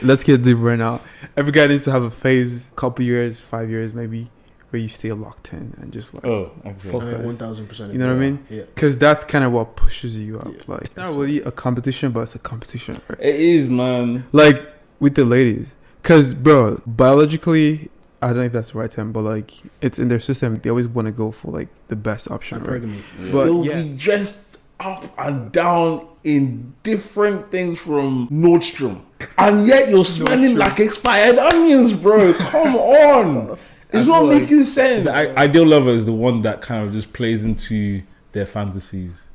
let's get deep right now. Every guy needs to have a phase, couple years, 5 years maybe, where you stay locked in and just like focus. 1,000%. You know what I mean? Yeah. Because that's kind of what pushes you up. Yeah. Like it's not really a competition, but it's a competition. Right? It is, man. Like with the ladies, because bro, biologically, I don't know if that's the right term, but like it's in their system. They always want to go for like the best option. Right? Yeah. But They'll be dressed up and down in different things from Nordstrom, and yet you're smelling like expired onions, bro. Come on, it's not making sense. The ideal lover is the one that kind of just plays into their fantasies.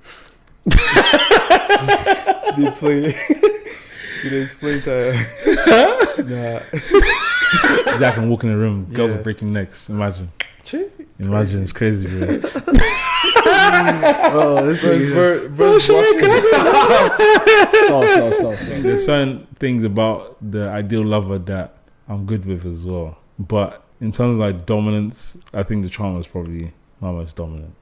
They play. Did they explain that? Nah. Jack can walk in the room, girls are breaking necks. Imagine, it's crazy, bro. This is There's certain things about the ideal lover that I'm good with as well, but in terms of like dominance, I think the charmer is probably my most dominant.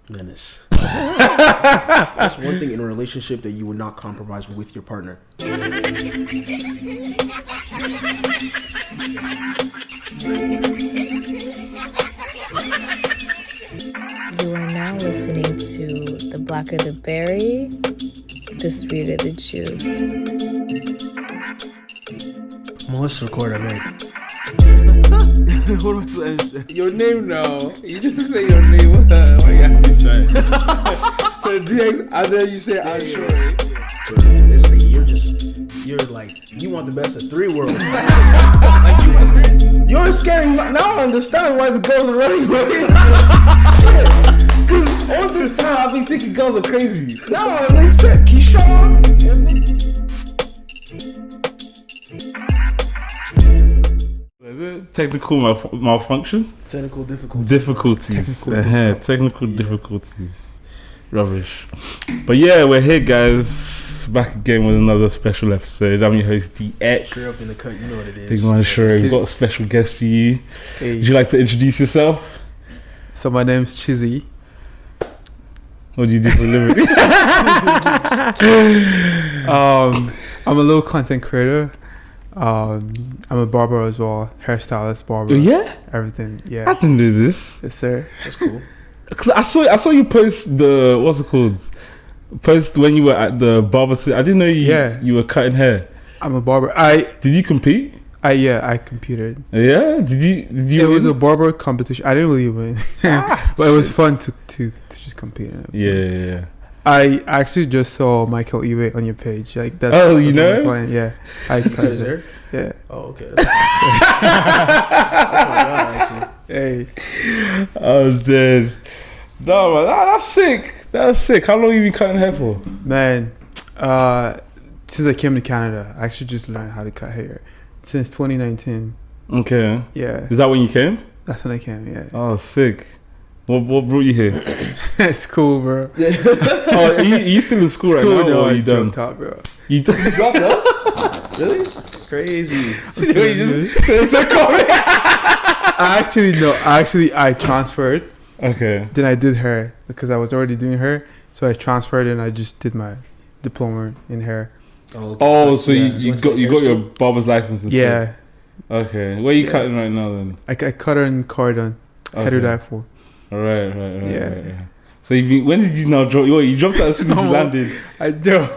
Menace. That's one thing in a relationship that you would not compromise with your partner. You are now listening to the Blacker the Berry, the sweeter the juice. Well, let's record already. Your name now. You just say your name. Why you have to try? So and then you say I'm sure. This thing, you're like, you want the best of three worlds. Like You're scary. Now I understand why the girls are running away. Because all this time I've been thinking girls are crazy. Now it makes sense. Keyshawn. Technical malfunction? Technical difficulties. Technical difficulties. Rubbish. But yeah, we're here, guys. Back again with another special episode. I'm your host, DX. Straight up in the cut, you know what it is. Big man, sure. We've got a special guest for you. Hey. Would you like to introduce yourself? So my name's Chizi. What do you do for a living? I'm a little content creator. I'm a barber as well, hairstylist, barber. Oh, yeah? Everything, yeah. I didn't do this. Yes, sir. That's cool. Cause I saw you post the what's it called? Post when you were at the barber. I didn't know you were cutting hair. I'm a barber. Did you compete? I competed. Yeah. Did you? It was a barber competition. I didn't really win, but it was fun to just compete. Yeah. I actually just saw Michael Ewing on your page. Like that's you know? Point. Yeah, I cut Is there? Yeah. Oh, okay. That's actually. Hey. I'm dead. No, man, that's sick. That's sick. How long have you been cutting hair for? Man, since I came to Canada, I actually just learned how to cut hair. Since 2019. Okay. Yeah. Is that when you came? That's when I came, yeah. Oh, sick. What brought you here? It's cool, bro. Oh, are you still in school right now? No, or are you done? Top, bro. You dropped out? Really? Crazy. I transferred. Okay. Then I did hair because I was already doing hair. So I transferred and I just did my diploma in hair. So you got your barber's license and yeah. stuff? Okay. Where are you cutting right now then? I cut her in Cordon. Okay. Head to die for. Right. Yeah. So when did you now drop? You dropped out as soon as you landed. I do.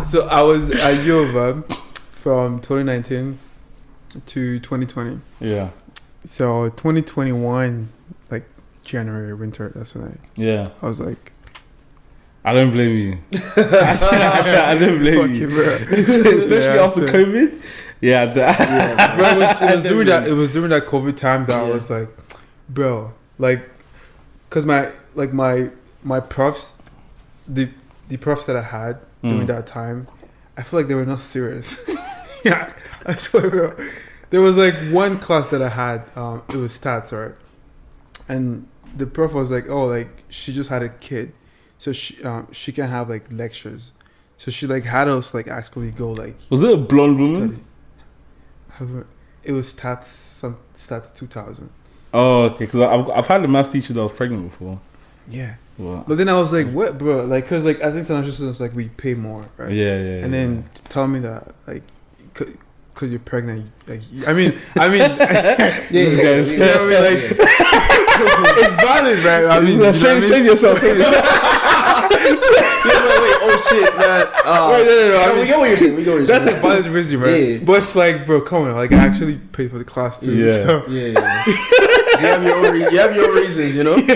So I was at U of M from 2019 to 2020. Yeah. So 2021, like January, winter, that's when I was like, I don't blame you. I don't blame you. Bro. Especially after COVID. Yeah, bro, it was during that COVID time that I was like, bro, like, cause my profs, the profs that I had during that time, I feel like they were not serious. Yeah, I swear, bro. There was like one class that I had, it was stats, right? And the prof was like, oh, like she just had a kid, so she can have like lectures, so she like had us like actually go like. Was it a blonde woman? It was stats 2000. Oh, okay. Because I've had a maths teacher that was pregnant before. Yeah. What? But then I was like, what, bro? Like, cause like as international students, like we pay more, right? Yeah. And then tell me that, like, cause you're pregnant, like, I mean, Yeah, you know what I mean? Like, it's valid, right? I mean, save yourself. Wait, oh shit, man. Wait, no. I mean, we go what you're saying. that's a valid reason, right? Yeah. But it's like, bro, come on, like I actually paid for the class too. Yeah. So. Yeah. You have your own reasons, you know. Yeah.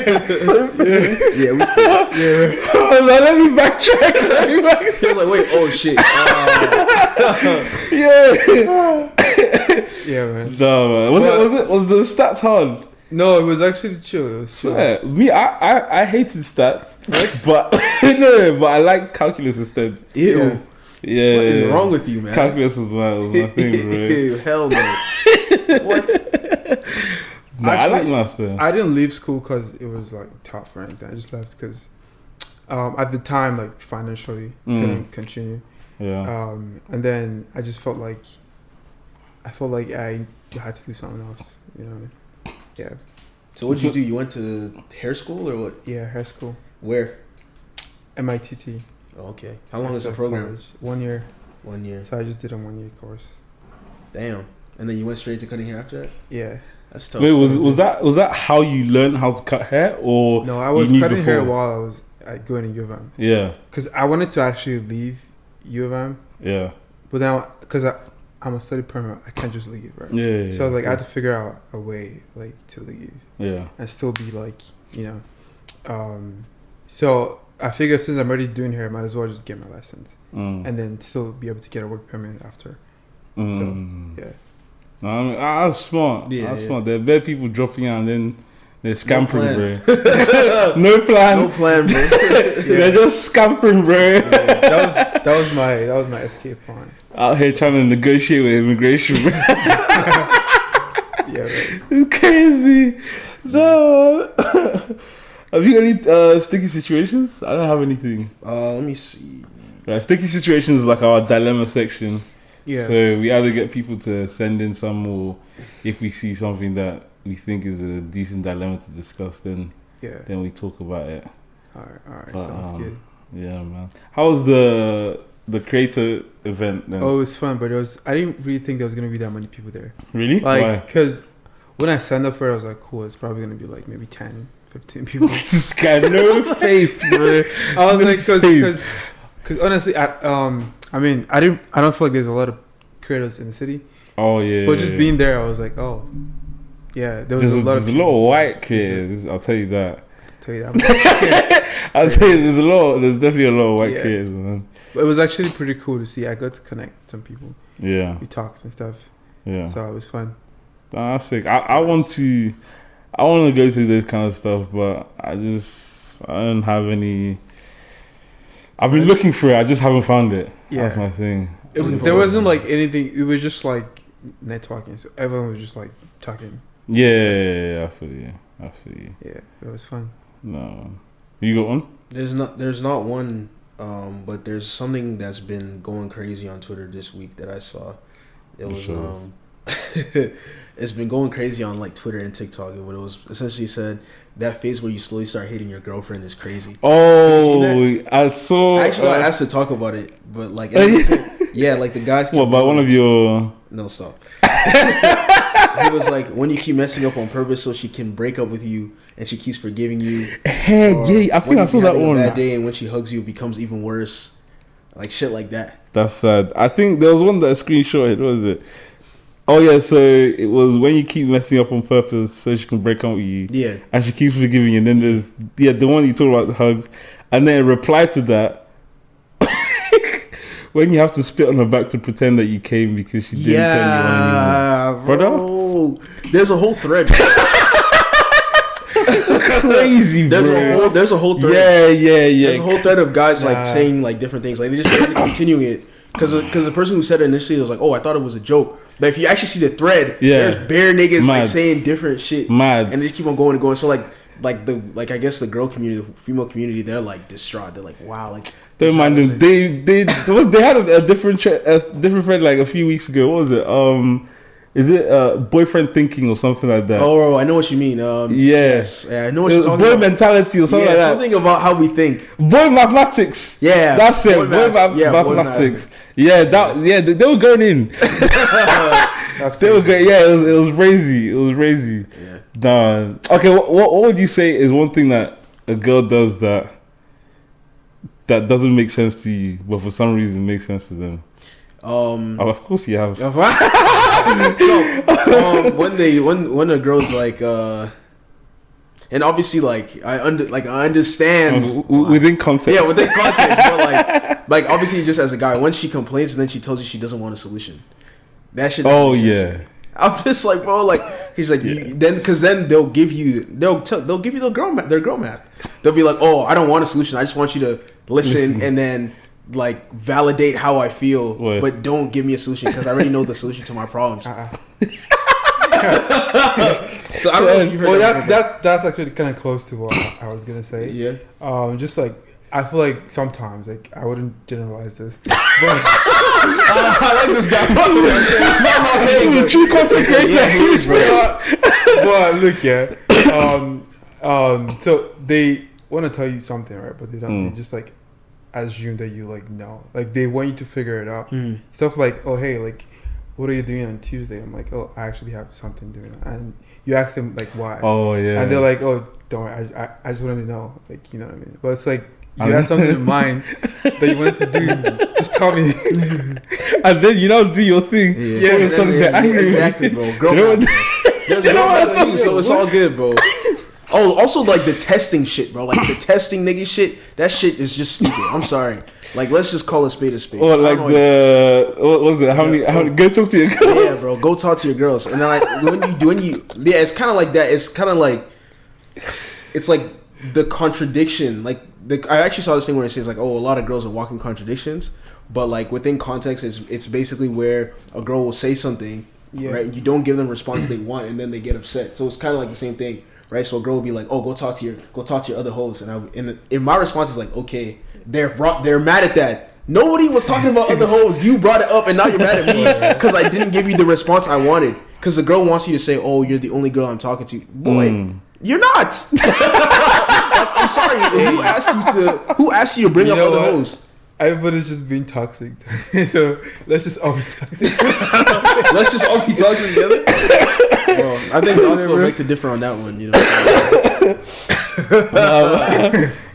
Let me backtrack. He was like, wait, oh shit. Yeah, man. No, man. Was the stats hard? No, it was actually chill. It was chill. Yeah, me, I hated stats, but but I like calculus instead. Ew. Yeah. What is wrong with you, man? Calculus was my thing, bro. Hell no. What? No, I like maths though. I didn't leave school because it was like tough or anything. I just left because at the time, like financially, couldn't continue. Yeah. And then I just felt like I had to do something else. You know what I mean? Yeah. So what did you do? You went to hair school or what? Yeah, hair school. Where? MITT. Oh, okay. How long is the program? College. 1 year. 1 year. So I just did a 1 year course. Damn. And then you went straight to cutting hair after that? Yeah. That's tough. Wait, was that how you learned how to cut hair, or No, I was you knew cutting hair before? while I was going to U of M. Yeah. Because I wanted to actually leave U of M, Yeah. but now because I'm a study permit, I can't just leave, right? Yeah. So like I had to figure out a way like to leave Yeah. and still be like, you know, so I figured since I'm already doing hair, I might as well just get my license and then still be able to get a work permit after. So yeah. No, I mean, I was smart. Yeah, I was yeah. smart. There are bad people dropping out and then they're scampering, plan. bro. No plan. No plan, bro. They're just scampering, bro. That was my escape plan. Out here trying to negotiate with immigration, bro. Yeah, right. It's crazy. No. Have you got any sticky situations? I don't have anything. Let me see. Right, sticky situations is like our dilemma section. Yeah. So we either get people to send in some, or if we see something that we think is a decent dilemma to discuss, then we talk about it. All right. But, Sounds good. Yeah, man. How was the creator event then? Oh, it was fun, but I didn't really think there was gonna be that many people there. Really? Like, Why? because when I signed up for it, I was like, cool, it's probably gonna be like maybe 10, 15 people. This guy, no faith, bro. I was like, because honestly, I mean, I don't feel like there's a lot of creators in the city. Oh yeah. But just being there, I was like, oh, yeah, there was there's a lot there's of a lot of white creators. I'll tell you that. Tell you that. I'll tell you, there's definitely a lot of white Yeah. creators, man. But it was actually pretty cool to see. I got to connect with some people. Yeah. We talked and stuff. Yeah. So it was fun. That's sick. I want to go to this kind of stuff, but I don't have any. I've been looking for it. I just haven't found it. Yeah. That's my thing. There wasn't like anything. It was just like networking. So everyone was just like talking. Yeah, I feel you. Yeah, it was fun. No, you got one? There's not one, but there's something that's been going crazy on Twitter this week that I saw. It was it's been going crazy on like Twitter and TikTok, and what it was essentially said, that phase where you slowly start hating your girlfriend is crazy. Oh, I saw. Actually, I asked to talk about it, but like, yeah, like the guys. What by one of your? No, stop. He was like, when you keep messing up on purpose so she can break up with you, and she keeps forgiving you. Heck yeah, I think I saw that one. That day, and when she hugs you, it becomes even worse. Like shit like that. That's sad. I think there was one that I screenshotted. What was it? Oh yeah, so it was when you keep messing up on purpose so she can break up with you. Yeah. And she keeps forgiving you. And then there's the one you talk about, the hugs. And then a reply to that, when you have to spit on her back to pretend that you came because she didn't tell you anything. Brother? There's a whole thread. Crazy, bro. There's a whole thread. Yeah. There's a whole thread of guys like saying like different things. Like they just continuing it. Because the person who said it initially was like, oh, I thought it was a joke. But if you actually see the thread, there's bare niggas like saying different shit. Mad. And they just keep on going and going. So like I guess the girl community, the female community, they're like distraught. They're like, wow, like don't mind them. They had a different thread like a few weeks ago. What was it? Is it boyfriend thinking or something like that? Oh, I know what you mean. Yes. Yeah, I know what you're talking boy about. mentality or something like that. Something about how we think. Boy mathematics. Yeah, that's it. Boy mathematics. Yeah, they were going in. They were going. Yeah, it was crazy. It was crazy. Yeah. Damn. Okay, what would you say is one thing that a girl does that doesn't make sense to you, but for some reason makes sense to them? Of course you have. So when a girl's like and obviously like I understand within context. Yeah, within context, but like obviously just as a guy, when she complains and then she tells you she doesn't want a solution, that shit. Oh yeah. I'm just like, bro, like he's like then they'll give you their girl math. They'll be like, oh, I don't want a solution. I just want you to listen and then like validate how I feel, but don't give me a solution because I already know the solution to my problems. So I don't know if you heard that's actually kind of close to what I was gonna say. Yeah. Just like I feel like sometimes like I wouldn't generalize this, but I like this guy. True content creator. But look, so they want to tell you something, right? But they don't. They just like assume that you like know, like they want you to figure it out. Stuff like, oh hey, like what are you doing on Tuesday? I'm like, oh, I actually have something doing, and you ask them like why. Oh yeah. And they're like, oh, don't worry, I just wanted to know, like, you know what I mean. But it's like you had something in mind that you wanted to do. Just tell me. And then you don't do your thing. Yeah, exactly, bro. There's no other too, so it's all good, bro. Oh, also like the testing shit, bro. Like the testing nigga shit. That shit is just stupid. I'm sorry. Like let's just call a spade a spade. Or like what was it? How many? Go talk to your girls. Yeah, bro. Go talk to your girls. And then like when you it's kind of like that. It's kind of like it's like the contradiction. Like I actually saw this thing where it says like, oh, a lot of girls are walking contradictions, but like within context, it's basically where a girl will say something, right? You don't give them the response they want, and then they get upset. So it's kind of like the same thing. Right, so a girl will be like, "Oh, go talk to your other hoes," and my response is like, "Okay, they're mad at that. Nobody was talking about other hoes. You brought it up, and now you're mad at me because I didn't give you the response I wanted. Because the girl wants you to say, "Oh, you're the only girl I'm talking to." Boy, you're not. I'm sorry. Who asked you to bring up other hoes? Everybody's just being toxic. So let's just all be toxic. Let's just all be toxic together. Well, I think we also beg to differ on that one. You know.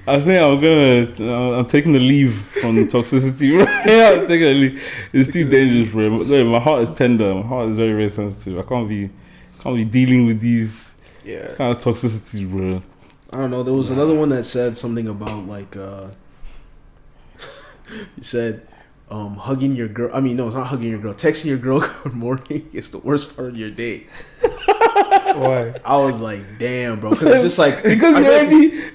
I think I'm taking the leave from the toxicity. Yeah, I'm taking the leave. It's too dangerous, bro. My heart is tender. My heart is very, very sensitive. I can't be dealing with these kind of toxicities, bro. I don't know. There was another one that said something about like he said hugging your girl. I mean, no, it's not hugging your girl. Texting your girl good morning is the worst part of your day. Why? I was like, damn, bro. Because it's just like because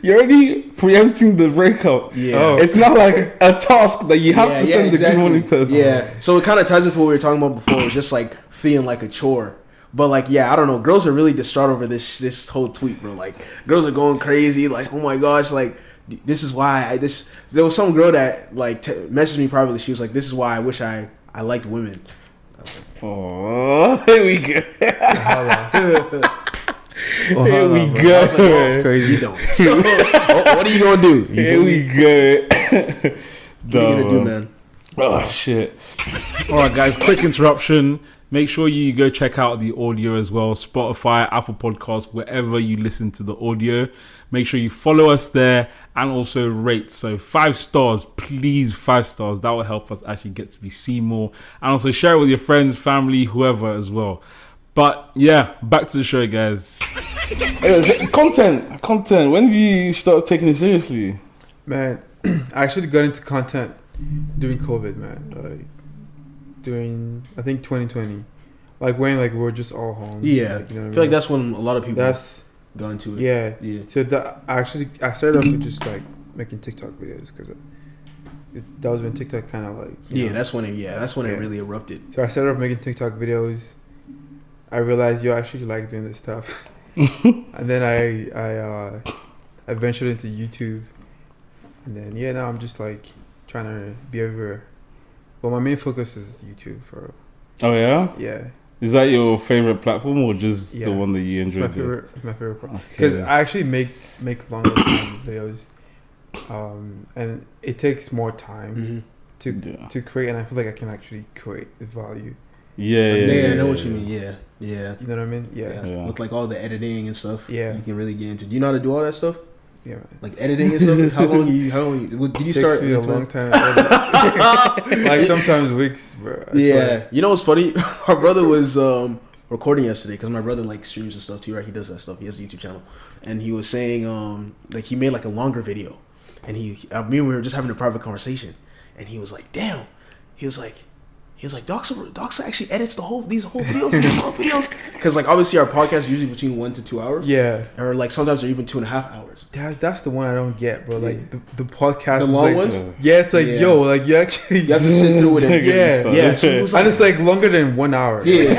you're already preempting the breakup. Yeah, it's not like a task that you have to send the good morning text. Yeah, so it kind of ties into what we were talking about before. It's just like feeling like a chore. But like, yeah, I don't know. Girls are really distraught over this whole tweet, bro. Like, girls are going crazy. Like, oh my gosh, like. This is why there was some girl that like messaged me privately. She was like, "This is why I wish I liked women." Oh, here we go. Here we go. Like, oh, it's crazy. You don't. So, what are you gonna do? Here we go. What are you gonna do, man? Oh shit! All right, guys. Quick interruption. Make sure you go check out the audio as well. Spotify, Apple Podcasts, wherever you listen to the audio. Make sure you follow us there and also rate. So 5 stars, please, 5 stars. That will help us actually get to be seen more. And also share it with your friends, family, whoever as well. But yeah, back to the show, guys. Content. When did you start taking it seriously? Man, I actually got into content during COVID, man. Like during, I think 2020. Like when like we were just all home. Yeah. Like, you know what I feel like that's when a lot of people got into it. Yeah. So I started off with just like making TikTok videos because that was when TikTok kind of like that's when it really erupted. So I started off making TikTok videos. I realized I actually like doing this stuff, and then I ventured into YouTube, and then now I'm just like trying to be everywhere. Well, my main focus is YouTube for. Oh yeah. Yeah. Is that your favorite platform or just the one that you enjoy? It's my favorite part. Because I actually make longer videos, and it takes more time to create, and I feel like I can actually create the value. I know what you mean. Yeah. You know what I mean? Yeah. With like all the editing and stuff. Yeah. You can really get into. Do you know how to do all that stuff? Yeah, man. Like editing and stuff. How long did you start? Takes me a long time. Like sometimes weeks, bro. Yeah. You know what's funny? Our brother was recording yesterday because my brother like streams and stuff too, right? He does that stuff. He has a YouTube channel, and he was saying like he made like a longer video, and me and we were just having a private conversation, and he was like, "Damn," he was like, Docs actually edits these whole videos, because like obviously our podcast is usually between 1 to 2 hours. Yeah. Or like sometimes they're even 2.5 hours. That's the one I don't get, bro. Like the podcast, the long ones. Yeah, it's like yo, like you have to sit through it. Yeah. So and it's like longer than 1 hour. Yeah.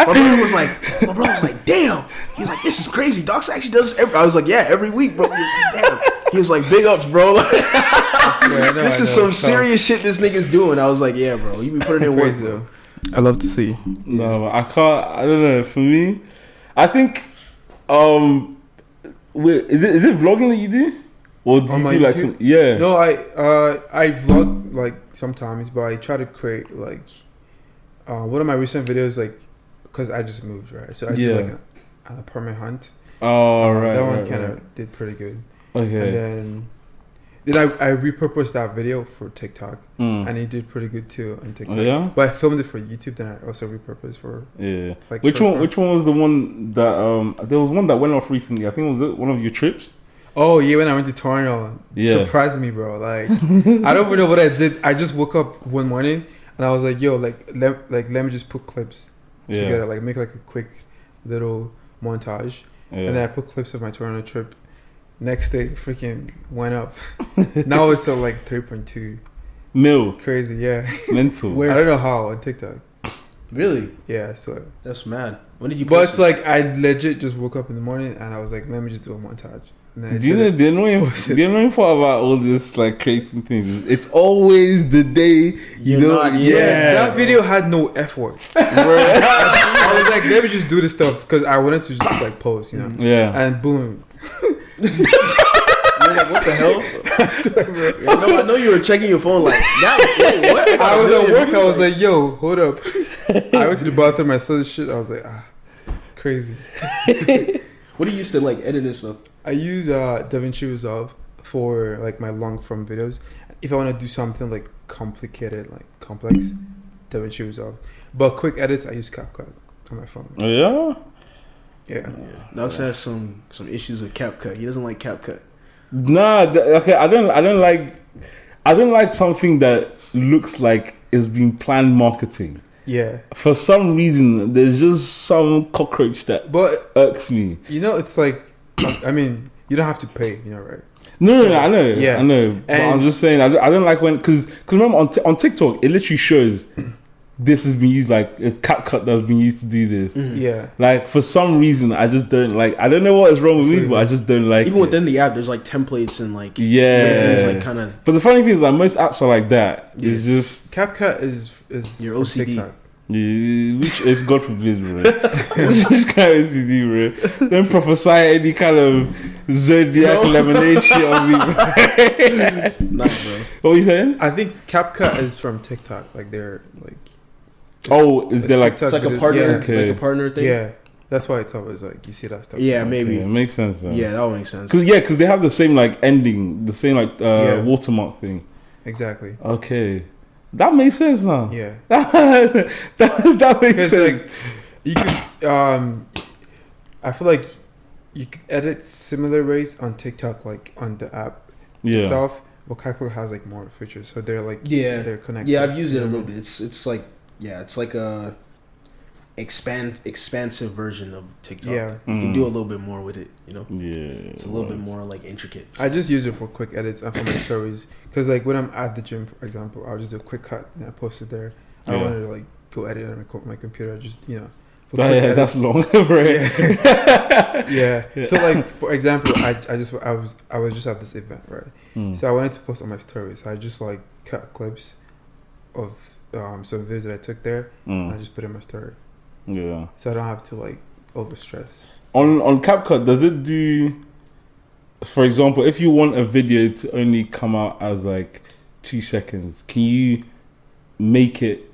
My brother was like, damn. He's like, this is crazy. Docs actually does this I was like, yeah, every week, bro. He was like, damn. He was like, big ups, bro. This is some serious shit this nigga's doing. I was like, yeah, bro. You be putting in work, though. I love to see. No, I can't. I don't know. For me, I think, is it vlogging that you do, or do you do like some? Yeah. No, I vlog like sometimes, but I try to create like one of my recent videos, like because I just moved, right? So I did like an apartment hunt. Oh, right. That one kind of did pretty good. Okay. And then I repurposed that video for TikTok, and it did pretty good too on TikTok. Oh, yeah. But I filmed it for YouTube, then I also repurposed for like Which one was the one that there was one that went off recently? I think it was one of your trips. Oh yeah, when I went to Toronto, surprised me, bro. Like I don't even know what I did. I just woke up one morning and I was like, yo, let me just put clips together, like make like a quick little montage, and then I put clips of my Toronto trip. Next day, freaking went up. Now it's at like 3.2 mil. Crazy, yeah. Mental. I don't know how on TikTok. Really? Yeah, so that's mad. When did you? But it's like I legit just woke up in the morning and I was like, let me just do a montage. And then do you know the annoying part about all this like creating things? It's always the day you know. That video had no effort. I was like, let me just do this stuff because I wanted to just like post, you know. Yeah. And boom. You're like, what the hell? I know you were checking your phone like that. What? I was at work. I was like, yo, hold up. I went to the bathroom. I saw this shit. I was like, crazy. What do you use to like edit this stuff? I use DaVinci Resolve for like my long form videos. If I want to do something like complicated, like complex, DaVinci Resolve. But quick edits, I use CapCut on my phone. Oh yeah. Yeah. Docs has some issues with CapCut. He doesn't like CapCut. Nah, okay. I don't like something that looks like it's been planned marketing. Yeah. For some reason, there's just some cockroach that irks me. You know, it's like, I mean, you don't have to pay. You know, right? No, I know. Yeah, I know. But I'm just saying, I don't like when because remember on TikTok, it literally shows. This has been used like it's CapCut that's been used to do this. Yeah. Like for some reason I just don't like. I don't know what is wrong with me, but I just don't like. Even within the app, there's like templates and like things like kind of. But the funny thing is, like most apps are like that. Yeah. It's just CapCut is your OCD. TikTok. Yeah, which is God forbid, bro. Which kind of OCD, bro? Don't prophesy any kind of zodiac lemonade shit on me, bro. Nah, bro. What are you saying? I think CapCut is from TikTok. Like they're like. Oh, is there like it's like a partner, like a partner thing? Yeah, that's why it's always like you see that stuff. Yeah, maybe it makes sense. Though. Yeah, that would make sense. Because they have the same like ending, the same like watermark thing. Exactly. Okay, that makes sense now. Yeah, that makes sense. Like you could, I feel like you could edit similar ways on TikTok, like on the app itself. But CapCut has like more features, so they're like they're connected. Yeah, I've used it a little bit. It's like. Yeah, it's like a expansive version of TikTok. Yeah. You can do a little bit more with it, you know? Yeah. It's a little bit more like intricate. I just use it for quick edits and for my stories. Because like when I'm at the gym, for example, I'll just do a quick cut and I post it there. I don't want to like go edit on my computer. Just, you know. That's long, right? Yeah. So like for example, I was just at this event, right? So I wanted to post on my stories. So I just like cut clips of some videos that I took there. And I just put it in my story. Yeah. So I don't have to like over stress. On CapCut, does it do? For example, if you want a video to only come out as like 2 seconds, can you make it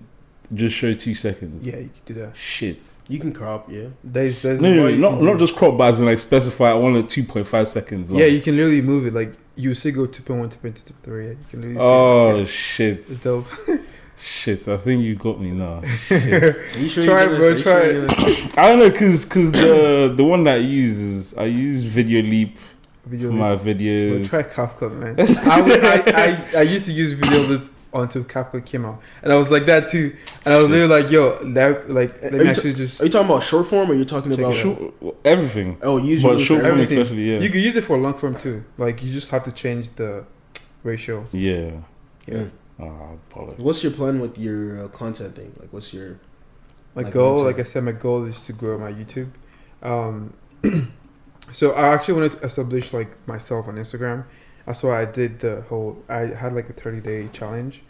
just show 2 seconds? Yeah, you can do that. Shit. You can crop, yeah. There's not just crop, but as in like specify. I want it 2.5 seconds long. Yeah, you can literally move it. Like you say, go 2.1, 2.2, 2.3. Yeah, you can literally. Oh see it. shit! It's dope. Shit, I think you got me now. Shit. Are you sure Try it, bro. Try it. I don't know, cause the one that I use Video Leap for my videos. Well, try CapCut, man. I used to use Video Leap until CapCut came out, and I was like that too. And I was really like, yo, let me actually just. Are you talking about short form, or you're talking about everything? Oh, use but short form everything. especially. Yeah, You can use it for long form too. Like you just have to change the ratio. Yeah. Yeah. What's your plan with your content thing? Like, what's your my goal? Like I said, my goal is to grow my YouTube. So I actually wanted to establish like myself on Instagram. That's why I did I had like a 30-day challenge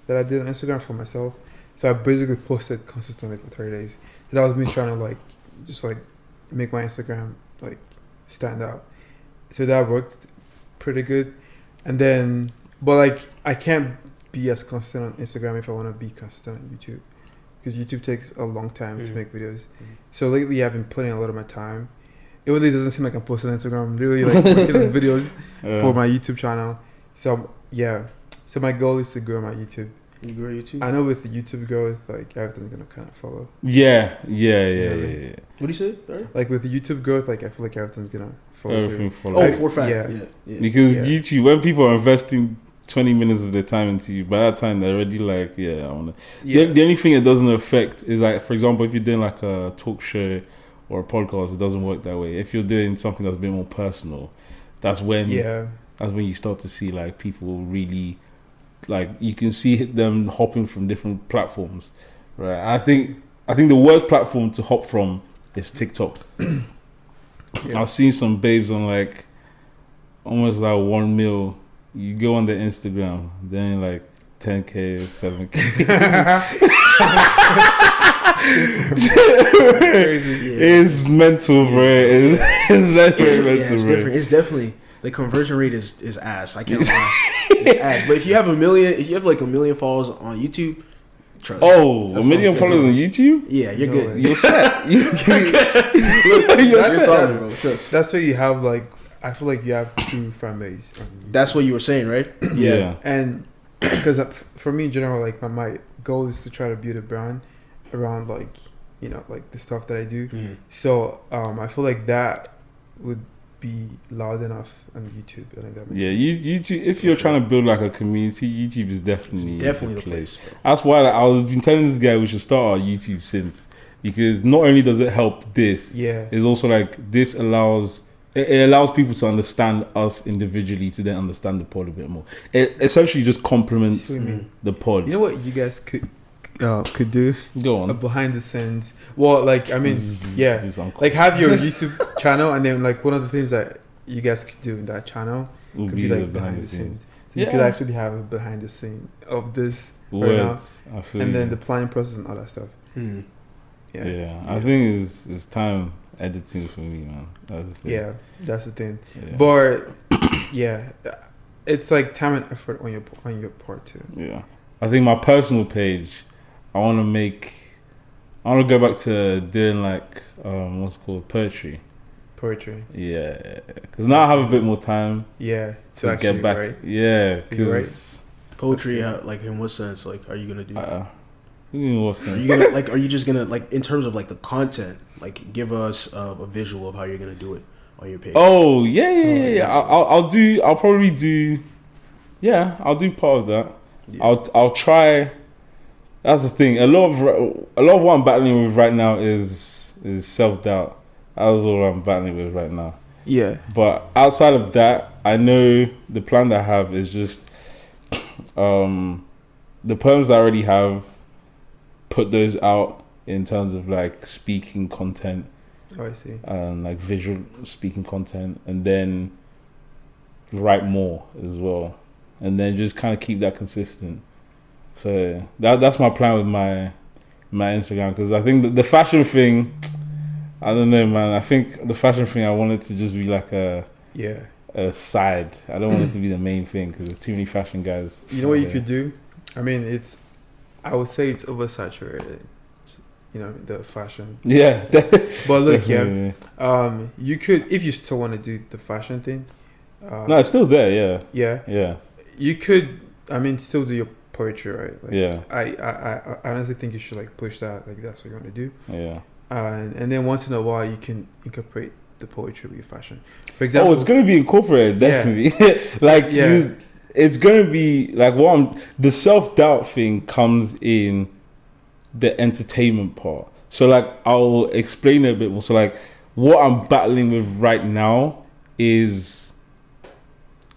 that I did on Instagram for myself. So I basically posted consistently for 30 days. So that was me trying to like just like make my Instagram like stand out. So that worked pretty good. And then, but like I can't be as consistent on Instagram if I want to be consistent on YouTube, because YouTube takes a long time to make videos. So lately I've been putting a lot of my time, even though it doesn't seem like I'm posting on Instagram, I'm really like making videos for my YouTube channel. So yeah, so my goal is to grow my YouTube. You grow YouTube? I know with the YouTube growth, like everything's gonna kind of follow. Yeah. What do you say? Sorry? Like with the YouTube growth, like I feel like everything's gonna follow. Everything through. follows. Oh, for fact. Yeah. Because YouTube, when people are investing 20 minutes of their time into you, by that time they're already like, I want to. Yeah. The only thing it doesn't affect is like, for example, if you're doing like a talk show or a podcast, it doesn't work that way. If you're doing something that's a bit more personal, that's when you start to see like people really, like you can see them hopping from different platforms, right? I think the worst platform to hop from is TikTok. I've seen some babes on like almost like 1 mil. You go on their Instagram, then like 10K, 7K. It's mental, bro. It's very mental, it's bro. different. It's definitely, the conversion rate is ass. I can't lie. It's ass. But if you have like a million followers on YouTube, trust me. Oh, a million followers on YouTube? Yeah, you're good. You're set. You're good. That's why you have like, I feel like you have true fan base. That's what you were saying, right? Yeah. And because for me in general, like my goal is to try to build a brand around like, you know, like the stuff that I do. So I feel like that would be loud enough on YouTube. I think that makes sense. YouTube. If you're trying to build like a community, YouTube is definitely the place. That's why I was been telling this guy we should start our YouTube since, because not only does it help this, it's also like this allows people to understand us individually to then understand the pod a bit more. It essentially just complements the pod. You know what you guys could do? Go on. Behind the scenes. Well, like I mean, like have your YouTube channel, and then like one of the things that you guys could do in that channel could be like behind the scenes. So you could actually have a behind the scene of this right now, and then the planning process and all that stuff. I think it's time editing for me, man. That's the thing. But it's like time and effort on your part too. I think my personal page, I want to go back to doing like what's it called, poetry. Because now I have a bit more time to get back right? because poetry, like in what sense, like are you gonna do in what sense? Are you gonna like, are you just gonna like in terms of like the content, like give us a visual of how you're gonna do it on your page? I'll do part of that. I'll try. That's the thing. A lot of what I'm battling with right now is self-doubt. That's all I'm battling with right now. But outside of that, I know the plan that I have is just the poems I already have, put those out in terms of like speaking content. I see. And like visual speaking content, and then write more as well, and then just kind of keep that consistent. So that's my plan with my Instagram, because I think the fashion thing, I don't know, man. I think the fashion thing, I want it to just be like a side. I don't want it to be the main thing, because there's too many fashion guys. You know what you could do? I mean, I would say it's oversaturated. You know, the fashion. Yeah. But look, you could, if you still want to do the fashion thing. No, it's still there. Yeah. You could, I mean, still do your poetry, right? Like, yeah. I honestly think you should like push that. Like that's what you want to do. Yeah. And then once in a while you can incorporate the poetry with your fashion. For example, it's gonna be incorporated definitely. It's gonna be like the self-doubt thing comes in the entertainment part. So like I'll explain it a bit more. So like what I'm battling with right now is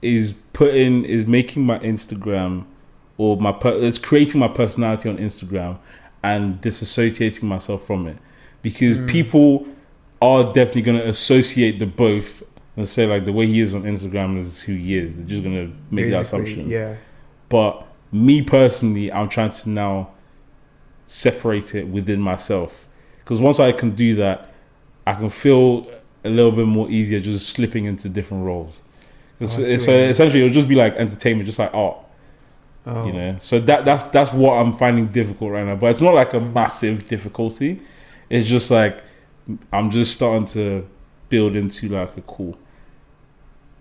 making my Instagram or it's creating my personality on Instagram and disassociating myself from it, because people are definitely going to associate the both and say like the way he is on Instagram is who he is. They're just going to make that assumption. Yeah. But me personally, I'm trying to now separate it within myself, because once I can do that, I can feel a little bit more easier just slipping into different roles. So essentially it'll just be like entertainment, just like art. You know, so that's what I'm finding difficult right now. But it's not like a massive difficulty. It's just like I'm just starting to build into like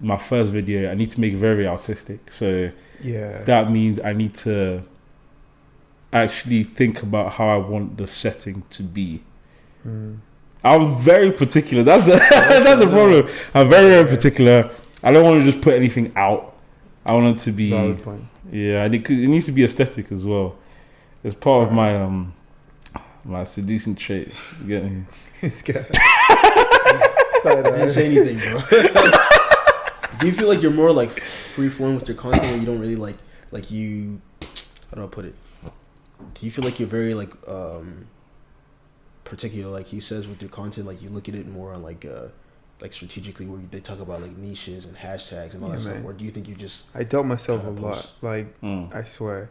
my first video. I need to make it very artistic. So that means I need to actually think about how I want the setting to be. I'm very particular. That's the problem. I'm very particular. I don't want to just put anything out. I want it to be it needs to be aesthetic as well. It's part of my my seducing trait. You get me? I didn't say anything, bro. Do you feel like you're more like free flowing with your content, and you don't really like you? How do I put it? Do you feel like you're very like particular, like he says, with your content? Like you look at it more on like strategically, where they talk about like niches and hashtags and all that stuff, or do you think you just... I doubt myself a lot. Like I swear,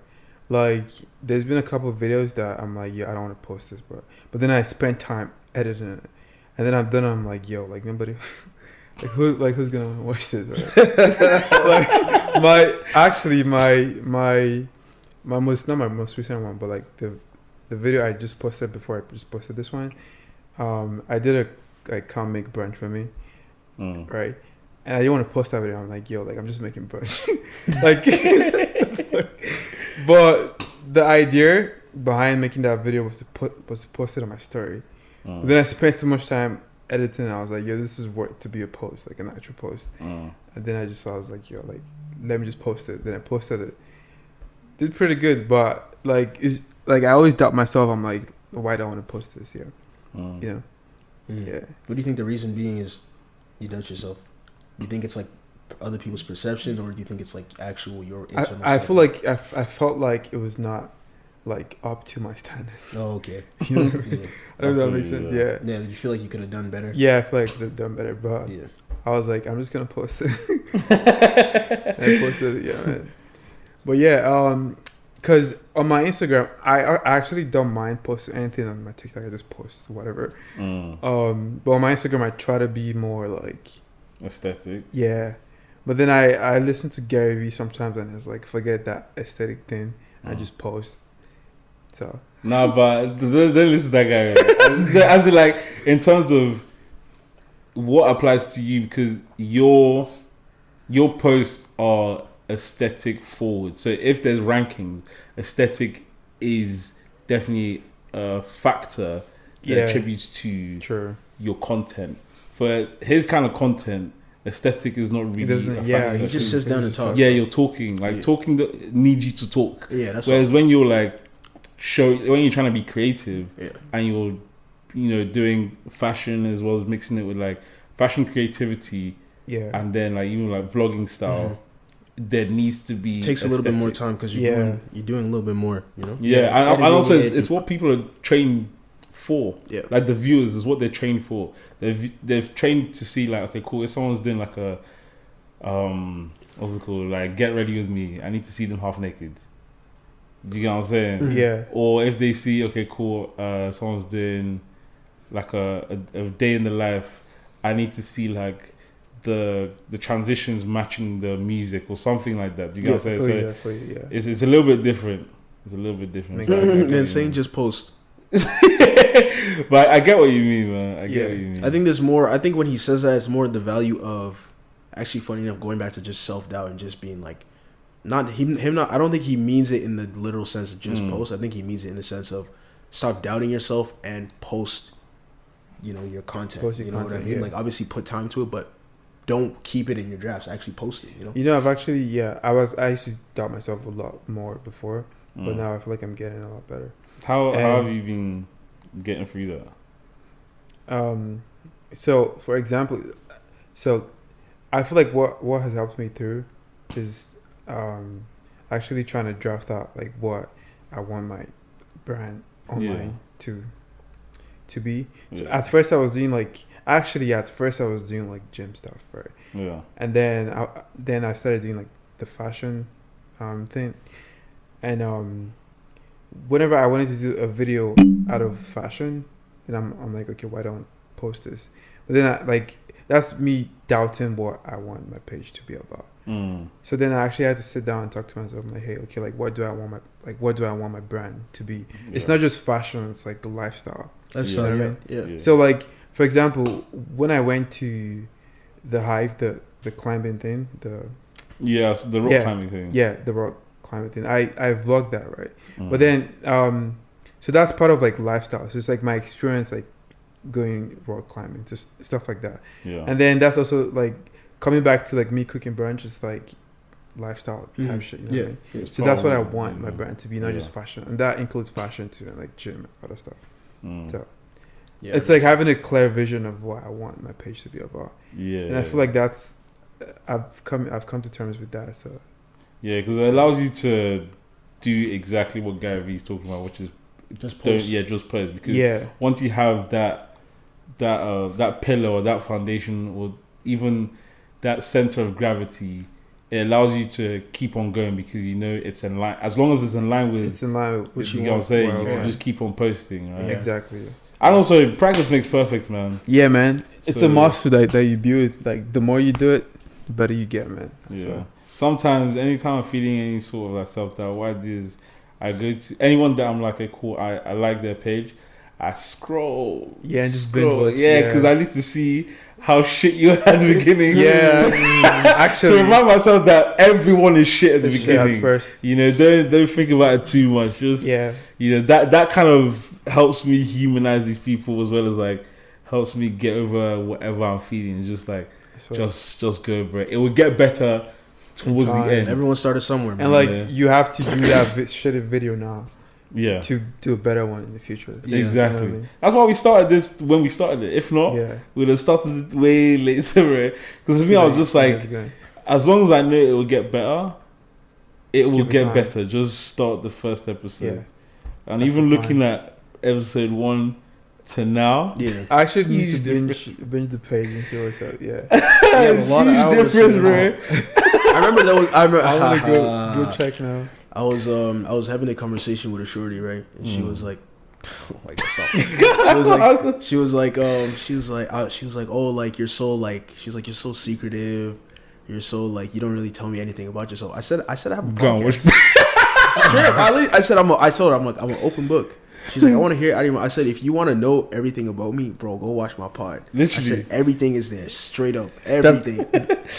like there's been a couple of videos that I'm like, I don't want to post this, but then I spend time editing it, and then I'm done. I'm like, like nobody, who's gonna watch this? Right? my most recent one, but like the video I just posted before I just posted this one, I did can't make brunch for me, right? And I didn't want to post that video. I'm like, I'm just making brunch. But the idea behind making that video was to post it on my story. But then I spent so much time editing, and I was like, this is worth to be a post, like an actual post. And then I was like, let me just post it. Then I posted it. Did pretty good, but I always doubt myself. I'm like, why do I want to post this? You know. Yeah. What do you think the reason being is you doubt yourself? Do you think it's like other people's perception, or do you think it's like actual your internal I feel like I felt like it was not like up to my standards. Oh, okay. You know what I mean? I don't know if that makes sense. Yeah. Did you feel like you could have done better? Yeah, I feel like I could have done better, but I was like, I'm just gonna post it. And I posted it, man. But because on my Instagram, I actually don't mind posting anything on my TikTok. I just post whatever. But on my Instagram, I try to be more like aesthetic. Yeah, but then I listen to Gary Vee sometimes, and it's like, forget that aesthetic thing. I just post. So no, but don't listen to that guy. As in, like, in terms of what applies to you, because your posts are aesthetic forward. So if there's rankings, aesthetic is definitely a factor that attributes to your content. For his kind of content, aesthetic is not really a factor. He just sits down and talks. Yeah, you're talking. Talking that needs you to talk. Yeah, that's whereas when you're like when you're trying to be creative and you're doing fashion as well as mixing it with like fashion creativity and then like even like vlogging style, there needs to be takes a little bit more time because you're doing a little bit more, you know. And also it's what people are trained for. Like the viewers is what they're trained for. They've trained to see like, okay, cool, if someone's doing like a what's it called, like get ready with me, I need to see them half naked. Do you get what I'm saying? Yeah. Or if they see, okay, cool, someone's doing like a day in the life, I need to see like the transitions matching the music or something like that. Do you get what I'm saying? So it's a little bit different. It's a little bit different. Then saying just post. But I get what you mean, man. I get what you mean. I think there's more. I think when he says that, it's more the value of actually, funny enough, going back to just self-doubt and just being like, not him. Not. I don't think he means it in the literal sense of just post. I think he means it in the sense of stop doubting yourself and post. Your content. Post your content, what I mean? Like obviously put time to it, but don't keep it in your drafts. Actually post it. I've actually I used to doubt myself a lot more before, but now I feel like I'm getting a lot better. How have you been getting through that? So for example, I feel like what has helped me through is actually trying to draft out like what I want my brand online to be. So at first I was doing like gym stuff, right? Yeah. And then I started doing like the fashion thing, and whenever I wanted to do a video out of fashion, then I'm like, okay, why don't post this? But then that's me doubting what I want my page to be about. So then I actually had to sit down and talk to myself. I'm like, hey, okay, like what do I want my brand to be? It's not just fashion; it's like the lifestyle. You know what I mean? Yeah. So like, for example, when I went to the Hive, the climbing thing, the rock climbing thing. Yeah, the rock climbing thing. I vlogged that, right? But then so that's part of like lifestyle. So it's like my experience like going rock climbing, just stuff like that. Yeah. And then that's also like coming back to like me cooking brunch is like lifestyle type shit. You know what I mean? So that's what I want my brand to be, not just fashion, and that includes fashion too, and like gym and other stuff. So it's like having a clear vision of what I want my page to be about. And I feel like that's I've come to terms with that. So because it allows you to do exactly what Gary Vee's talking about, which is just post. Just post. Because once you have that pillar or that foundation or even that center of gravity, it allows you to keep on going because it's in line. As long as it's in line with what you know what I'm saying, you can just keep on posting, right? Exactly. And also, practice makes perfect, man. Yeah, man. It's a muscle that you build. Like the more you do it, the better you get, man. Yeah. So. Sometimes, anytime I'm feeling any sort of like self-doubt, what I do is I go to anyone that I'm like, okay, cool, I like their page. I scroll. Yeah, and just binge watch. Yeah, because I need to see how shit you had at the beginning. Yeah, actually, to remind myself that everyone is shit at the beginning. At first. Don't think about it too much. Just that kind of helps me humanize these people as well as like helps me get over whatever I'm feeling. Just like just go, bro. It will get better towards the end. Everyone started somewhere, man. And like you have to do that shitty video now. Yeah. To do a better one in the future. Yeah. Exactly. You know what I mean? That's why we started this when we started it. If not, we'd have started it way later, right? Because for me, I was just like, as long as I know it will get better, it will get better. Just start the first episode. Yeah. And even looking at episode 1 to now, I actually need to binge the page and see what's up. Yeah. A lot of hours. Difference, I remember that was. I want to go check now. I was having a conversation with a shorty, right? And she was like, oh my God, she was like, oh, like you're so like, she's like, you're so secretive, you're so like, you don't really tell me anything about yourself. I said I have a podcast. I told her I'm an open book. She's like, I want to hear it. I said, if you want to know everything about me, bro, go watch my pod. Literally. I said, everything is there, straight up, everything.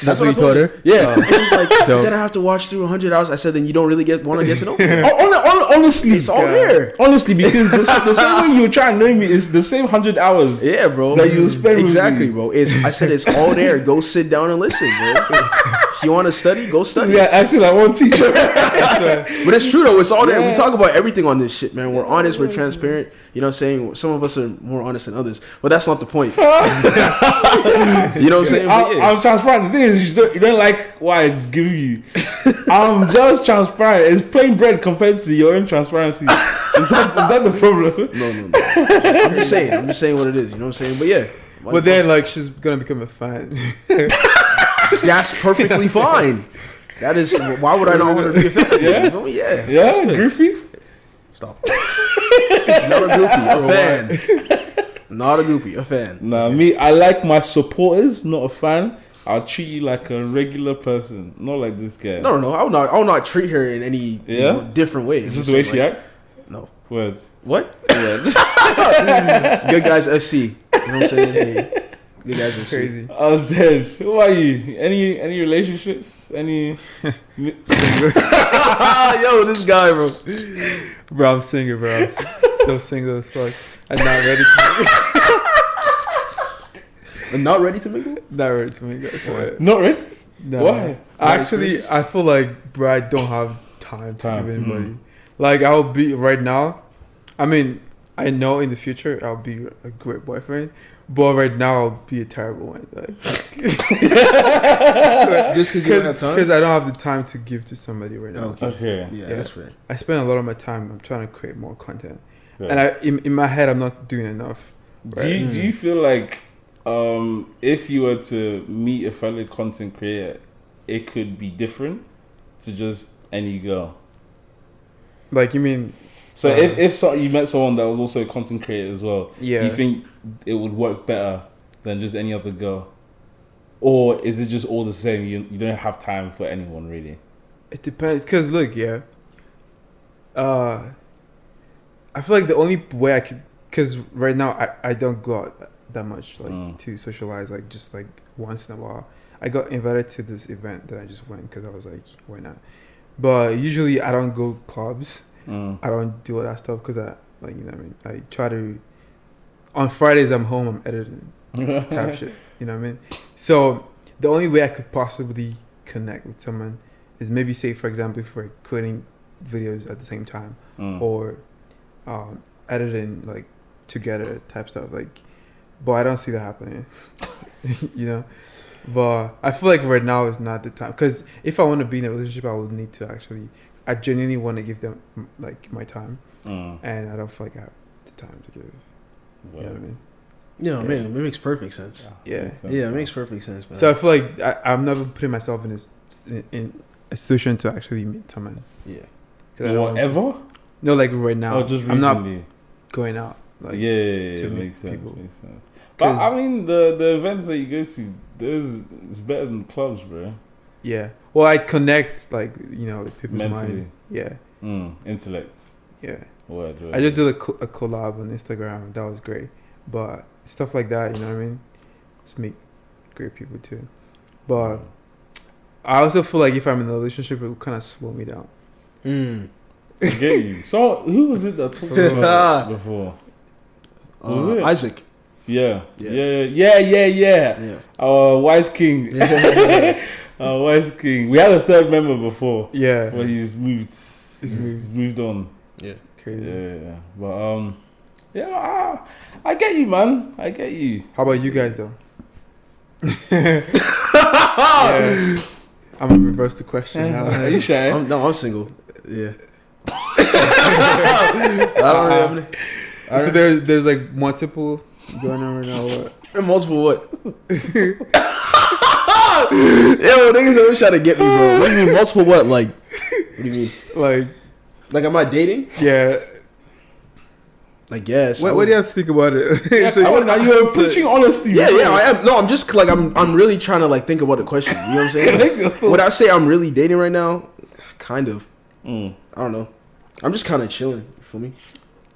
That's what you told her? Yeah. She's like, then I have to watch through 100 hours. I said, then you don't really want to get to know me. Honestly, it's all there. Honestly, because the same way you try to know me is the same 100 hours. Yeah, bro. That you spend exactly, bro. I said it's all there. Go sit down and listen, bro. If you want to study, go study. Yeah, acting like one teacher. But it's true though. It's all there. We talk about everything on this shit, man. We're honest. We're transparent. You know what I'm saying? Some of us are more honest than others, but that's not the point. You know what I'm saying? I'm transparent. The thing is, you don't like what I give you. I'm just transparent. It's plain bread compared to your own transparency. Is that the problem? No. I'm just saying what it is. You know what I'm saying? But yeah. But then, like, she's gonna become a fan. That's perfectly fine. That is, why would I not want to be a fan? Yeah? Yeah, goofies? Stop. Not a groupie, a fan. Not a groupie, a fan. Nah, me, I like my supporters, not a fan. I'll treat you like a regular person, not like this guy. No. I will not treat her in any different way. Is this the way she acts? No. Word. What? Good Guys FC. You know what I'm saying? Hey. Good Guys FC. Crazy. I was dead. Who are you? Any relationships? Any? Yo, this guy, bro. Bro, I'm single, bro. I'm still single as fuck. I'm not ready to I'm not ready to mingle? Not ready to mingle. That's why. Not ready? No. Why? Actually, I feel like, bro, I don't have time to give anybody. Like, I'll be right now. I mean, I know in the future I'll be a great boyfriend, but right now I'll be a terrible one. Like, just because you don't have time? Because I don't have the time to give to somebody right now. Okay. Yeah, that's fair. I spend a lot of my time. I'm trying to create more content, Yeah. and in my head I'm not doing enough. Right? Do you feel like if you were to meet a fellow content creator, it could be different to just any girl? Like, you mean? So if you met someone that was also a content creator as well, Yeah. do you think it would work better than just any other girl? Or is it just all the same? You don't have time for anyone, really? It depends. Because, look, I feel like the only way I could... Because right now, I don't go out that much, like, to socialize, like, just, like, once in a while. I got invited to this event that I just went because I was like, why not? But usually I don't go clubs. I don't do all that stuff because I, like, you know what I mean? I try to... On Fridays, I'm home, I'm editing type shit. You know what I mean? So the only way I could possibly connect with someone is maybe, say, for example, if we're creating videos at the same time or editing, like, together type stuff. Like, but I don't see that happening. You know? But I feel like right now is not the time. Because if I want to be in a relationship, I would need to actually... I genuinely want to give them, like, my time. And I don't feel like I have the time to give. You know what I mean? Yeah, man, it makes perfect sense. Yeah. Yeah, it makes perfect sense, man. So I feel like I'm never putting myself in a situation to actually meet someone. Yeah. Whatever? No, like right now. Oh, just recently. I'm not going out. Like, to meet makes people. sense. But I mean, the events that you go to, it's better than clubs, bro. Yeah. Well, I connect, like, you know, with people's Mentally. mind. Yeah. Intellect. Yeah. Word. I just did a collab on Instagram. That was great. But stuff like that, you know what I mean? Just meet great people too. But I also feel like if I'm in a relationship, it will kind of slow me down. I get you. So, who was it that talked about that before? Was it? Isaac. Yeah. Yeah. Wise King. Wise King. We had a third member before. Yeah. But he's moved. He's moved on. Yeah. Crazy. Yeah. But I get you, man. I get you. How about you guys though? Yeah. I'm gonna reverse the question now. Are you shy? I'm single. Yeah. I don't really have any. So there's like multiple going on right now. What? Multiple what? Yo, niggas always try to get me, bro. What do you mean multiple what? Like, what do you mean? Like am I dating? Yeah. I guess. What do you have to think about it? You're preaching honesty. Yeah, I am. No, I'm just like I'm really trying to like think about the question. You know what I'm saying? Would I say I'm really dating right now? Kind of. I don't know. I'm just kind of chilling. You feel me?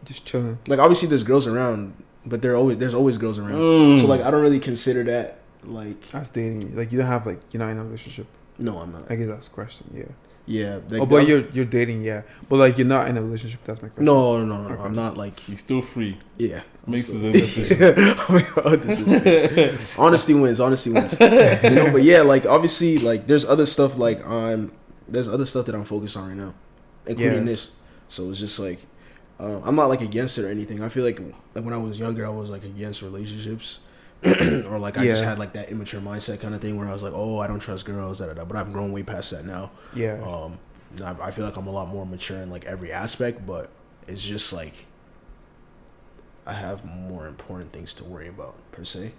Just chilling. Like obviously there's girls around, but there's always girls around. So like I don't really consider that like. That's dating. Like you don't have like you're not in a relationship. No, I'm not. I guess that's the question. Yeah. Yeah. Like, but you're dating, yeah. But like you're not in a relationship. That's my question. No. I'm not like. He's still free. Yeah. Makes his own decisions. Honesty wins. You know, but yeah, like obviously, like there's other stuff there's other stuff that I'm focused on right now, including this. So it's just like I'm not like against it or anything. I feel like when I was younger, I was like against relationships. Or like I just had like that immature mindset kind of thing where I was like, oh, I don't trust girls, but I've grown way past that now. Yeah. I feel like I'm a lot more mature in like every aspect, but it's just like I have more important things to worry about per se.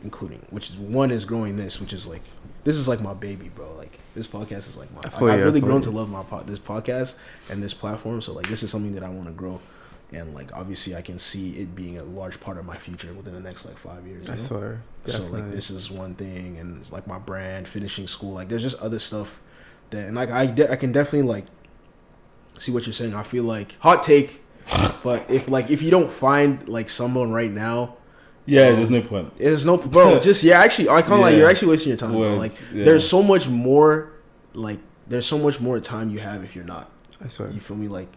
including, which is one is growing this, which is like, this is like my baby, bro. Like this podcast is like my. I've really grown to love this podcast and this platform. So like this is something that I want to grow, and like obviously I can see it being a large part of my future within the next like 5 years. I swear. So like this is one thing, and it's like my brand, finishing school. Like there's just other stuff that, and like I can definitely like see what you're saying. I feel like hot take, but if you don't find like someone right now. Yeah, there's no point. There's no, bro. Just actually, I can't lie. You're actually wasting your time, bro. Like, there's so much more. Like, there's so much more time you have if you're not. I swear. You feel me? Like,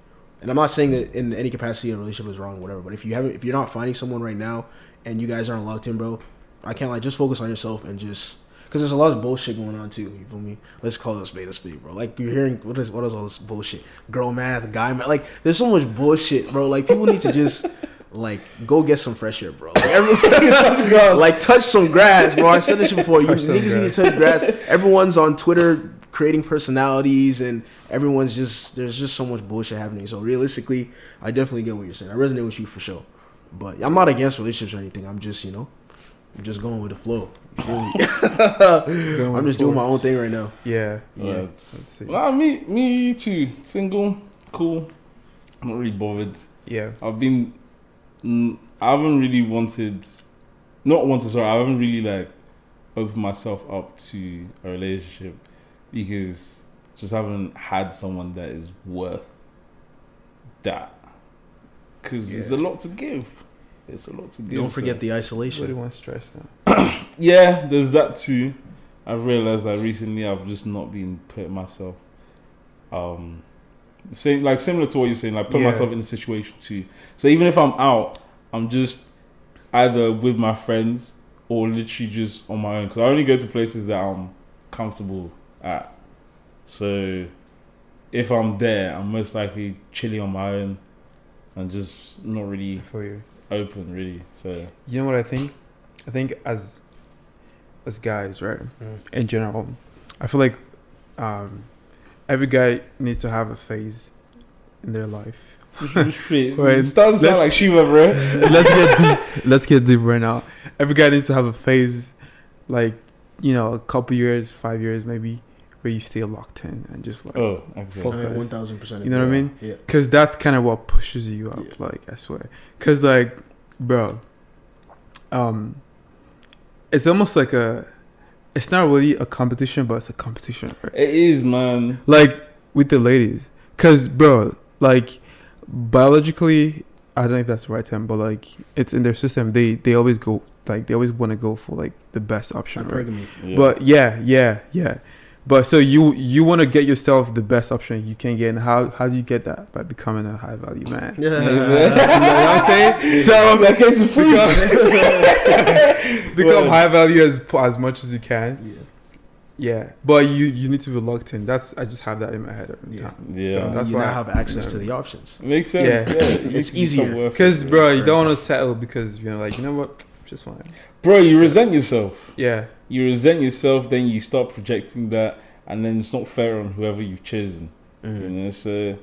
and I'm not saying that in any capacity a relationship is wrong, whatever. But if you're not finding someone right now, and you guys aren't locked in, bro, I can't like just focus on yourself and just because there's a lot of bullshit going on too. You feel me? Let's call it a spade, bro. Like you're hearing what is all this bullshit? Girl math, guy math. Like, there's so much bullshit, bro. Like people need to just. Like, go get some fresh air, bro. Like, everyone, like, touch some grass, bro. I said this before. You niggas need to touch grass. Everyone's on Twitter creating personalities, and everyone's just, there's just so much bullshit happening. So, realistically, I definitely get what you're saying. I resonate with you for sure. But I'm not against relationships or anything. I'm just, I'm just going with the flow. I'm just doing my own thing right now. Yeah. Let's see. Nah, me too. Single, cool. I'm not really bothered. Yeah. I haven't really I haven't really like opened myself up to a relationship because just haven't had someone that is worth that. Because it's a lot to give. Don't forget the isolation. Everybody wants stress now. Yeah, there's that too. I've realized that recently I've just not been putting myself similar to what you're saying, like put myself in a situation too. So even if I'm out, I'm just either with my friends or literally just on my own. Because I only go to places that I'm comfortable at. So if I'm there, I'm most likely chilling on my own and just not really open, really. So you know what I think? I think as guys, right? In general, I feel like every guy needs to have a phase in their life. It doesn't sound like Shiva, bro. Let's get deep right now. Every guy needs to have a phase, like, a couple years, 5 years maybe, where you stay locked in and just like 1,000%. You know what I mean? Yeah. Because that's kind of what pushes you up. Yeah. Like, I swear. Because like, bro, it's almost like it's not really a competition, but it's a competition. Right? It is, man. Like with the ladies, because bro, like. Biologically, I don't know if that's the right term, but like it's in their system. They always go like they always want to go for like the best option, right? Yeah. But yeah. But so you want to get yourself the best option you can get, and how do you get that? By becoming a high value man. Yeah. You know what I'm saying? So that case is free. Become high value as much as you can. Yeah, but you need to be locked in. I just have that in my head every time. Yeah, so that's why I have access to the options. Makes sense. Yeah, it's easier because bro, you don't want to settle because you're like, you know what, just fine. Bro, you resent yourself. Yeah, you resent yourself. Then you start projecting that, and then it's not fair on whoever you've chosen. So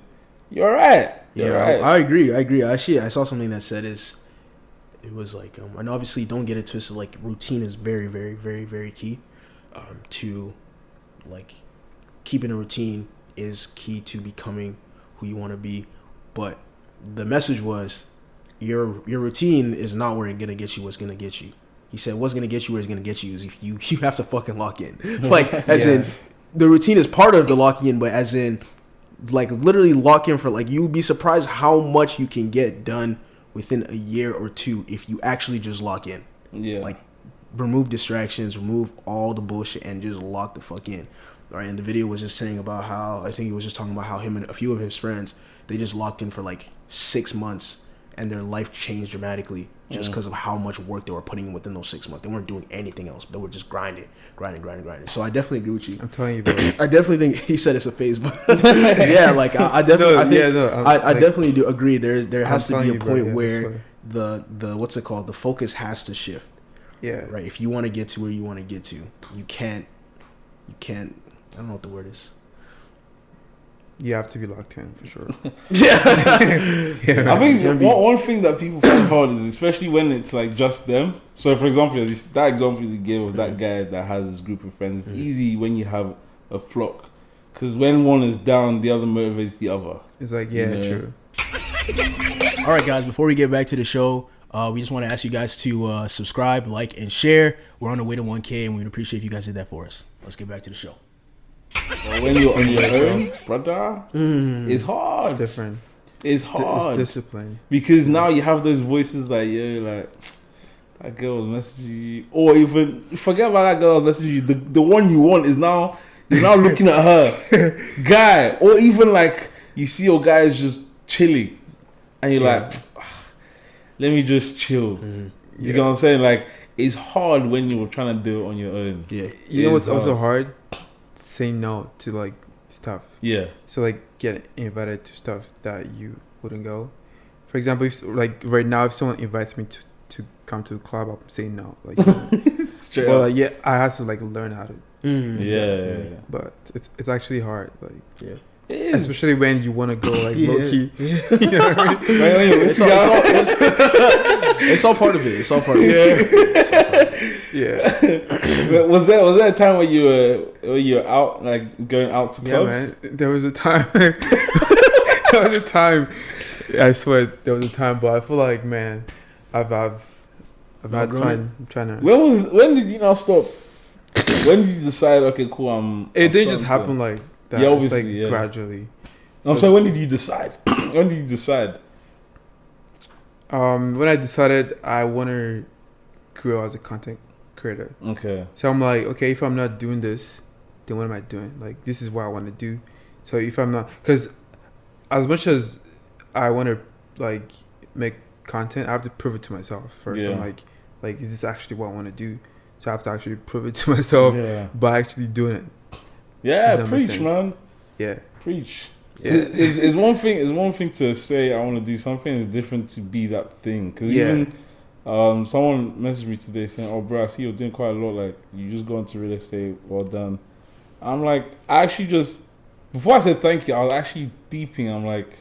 you're right. You're right. I agree. Actually, I saw something that said it was like, and obviously don't get it twisted. Like routine is very, very, very, very key. To like keeping a routine is key to becoming who you want to be, but the message was your routine is not where it's gonna get you. What's gonna get you? He said what's gonna get you where it's gonna get you is if you have to fucking lock in. Like as in the routine is part of the locking in, but as in like literally lock in for like you would be surprised how much you can get done within a year or two if you actually just lock in. Yeah, like. Remove distractions, remove all the bullshit, and just lock the fuck in. All right, and the video was just saying about how I think he was just talking about how him and a few of his friends they just locked in for like 6 months, and their life changed dramatically just because of how much work they were putting in within those 6 months. They weren't doing anything else. They were just grinding. So I definitely agree with you. I'm telling you, bro. I definitely think he said it's a phase, but yeah, like I definitely, I definitely do agree. There has to be a point where the what's it called? The focus has to shift. Yeah. Right. If you want to get to where you want to get to, you can't. I don't know what the word is. you have to be locked in for sure. Yeah. Yeah. I think one thing that people find hard is, especially when it's like just them. So, for example, that example you gave of that guy that has his group of friends, it's easy when you have a flock. Because when one is down, the other motivates the other. It's like, yeah, true. All right, guys, before we get back to the show, we just want to ask you guys to subscribe, like, and share. We're on the way to 1K, and we'd appreciate if you guys did that for us. Let's get back to the show. When you're on your own, brother, it's hard. It's different. It's hard. It's discipline. Because now you have those voices like, yo, like, that girl was messaging you. Or even, forget about that girl messaging you. The one you want is now, you're now looking at her. Guy. Or even like, you see your guy is just chilling. And you're like, let me just chill. You know what I'm saying? Like, it's hard when you're trying to do it on your own. Yeah. You know what's also hard? Say no to like stuff. Yeah. So like get invited to stuff that you wouldn't go. For example, if like right now, if someone invites me to come to a club, I'm saying no. Like, straight but up. like, yeah, I have to like learn how to. Yeah. But it's actually hard. Like, Yeah. It is. especially when you want to go like low key. You know what I mean? It's all part of it. It's all part of it. Yeah. Was there a time where you were out, like going out to clubs? Yeah, man. There was a time. I swear there was a time, but I feel like, man, I've had fun trying to. When did you now stop? When did you decide? Okay, cool. It didn't just happen like that. Yeah, It's obviously, like gradually. I'm saying, when did you decide? When did you decide? When I decided I want to grow as a content creator. Okay. So I'm like, okay, if I'm not doing this, then what am I doing? Like, this is what I want to do. So if I'm not, because as much as I want to like make content, I have to prove it to myself first. Yeah. I'm like, is this actually what I want to do? So I have to actually prove it to myself by actually doing it. Yeah, preach, man. Yeah, Preach. yeah. It's one thing. It's one thing to say I want to do something. It's different to be that thing. Because even someone messaged me today saying, "Oh, bro, I see you're doing quite a lot. Like, you just got into real estate. Well done." I'm like, I actually just, before I said thank you, I was actually deeping. I'm like,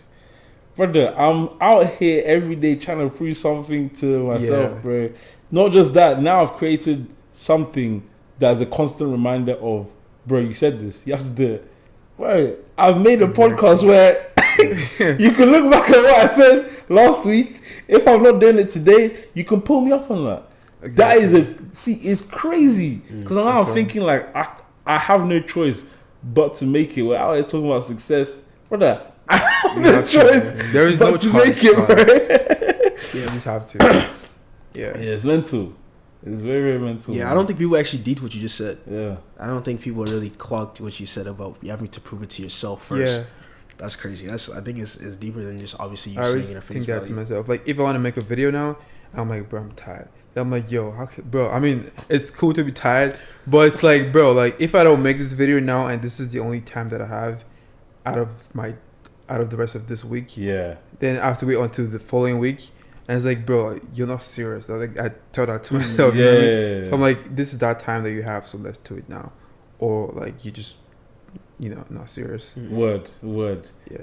brother, I'm out here every day trying to prove something to myself, bro. Not just that. Now I've created something that's a constant reminder of, bro, you said this, you have to do it. Bro, I've made a podcast where you can look back at what I said last week. If I'm not doing it today, you can pull me up on that. Exactly. It's crazy. Because now I'm thinking like, I have no choice but to make it. We're out here talking about success. Brother, I have no choice There is but no to choice, make it, bro. Yeah, you just have to. Yeah, it's mental. It's very, very mental. Yeah, I don't think people actually did what you just said. Yeah. I don't think people really clocked what you said about you having to prove it to yourself first. Yeah. That's crazy. I think it's deeper than just obviously you I saying always it at face think that value. to myself. Like, if I want to make a video now, I'm like, bro, I'm tired. Then I'm like, yo, bro, I mean, it's cool to be tired, but it's like, bro, like, if I don't make this video now and this is the only time that I have out of the rest of this week, then I have to wait until the following week. And it's like, bro, you're not serious. Like, I tell that to myself. You know what I mean? So I'm like, this is that time that you have, so let's do it now. Or like, you just, not serious. Word. Yeah.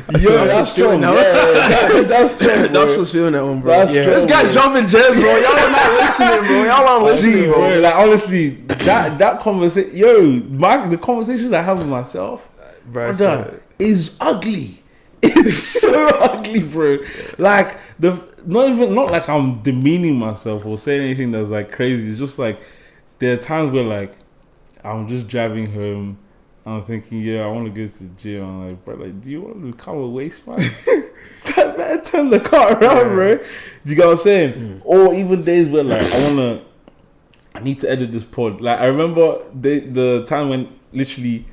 That's true. That's true. Docs was feeling that one, bro. That's true. This guy's dropping gems, bro. Y'all are not listening, bro. Y'all aren't listening, bro. Like, honestly, that conversation, the conversations I have with myself, brother, is ugly. It's so ugly, bro. Like, not like I'm demeaning myself or saying anything that's like crazy. It's just like there are times where like I'm just driving home. I'm thinking, I want to go to the gym. I'm like, bro, like, do you want to become a waste man? Man, turn the car around, bro. Do you get what I'm saying? Or even days where like I need to edit this pod. Like, I remember the time when literally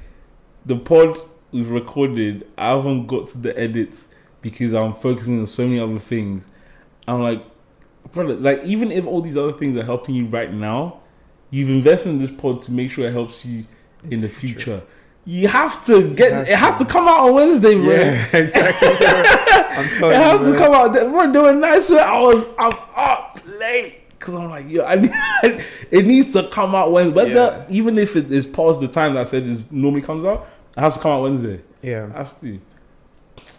the pod we've recorded, I haven't got to the edits because I'm focusing on so many other things. I'm like, brother, like, even if all these other things are helping you right now, you've invested in this pod to make sure it helps you in the future. You have to it has to come out on Wednesday, bro. Yeah, exactly. I'm telling you, it has to come out. Bro, there were nights where I'm up late because I'm like, it needs to come out Wednesday. Even if it is past the time that I said it normally comes out, It has to come out Wednesday. Yeah. It has to.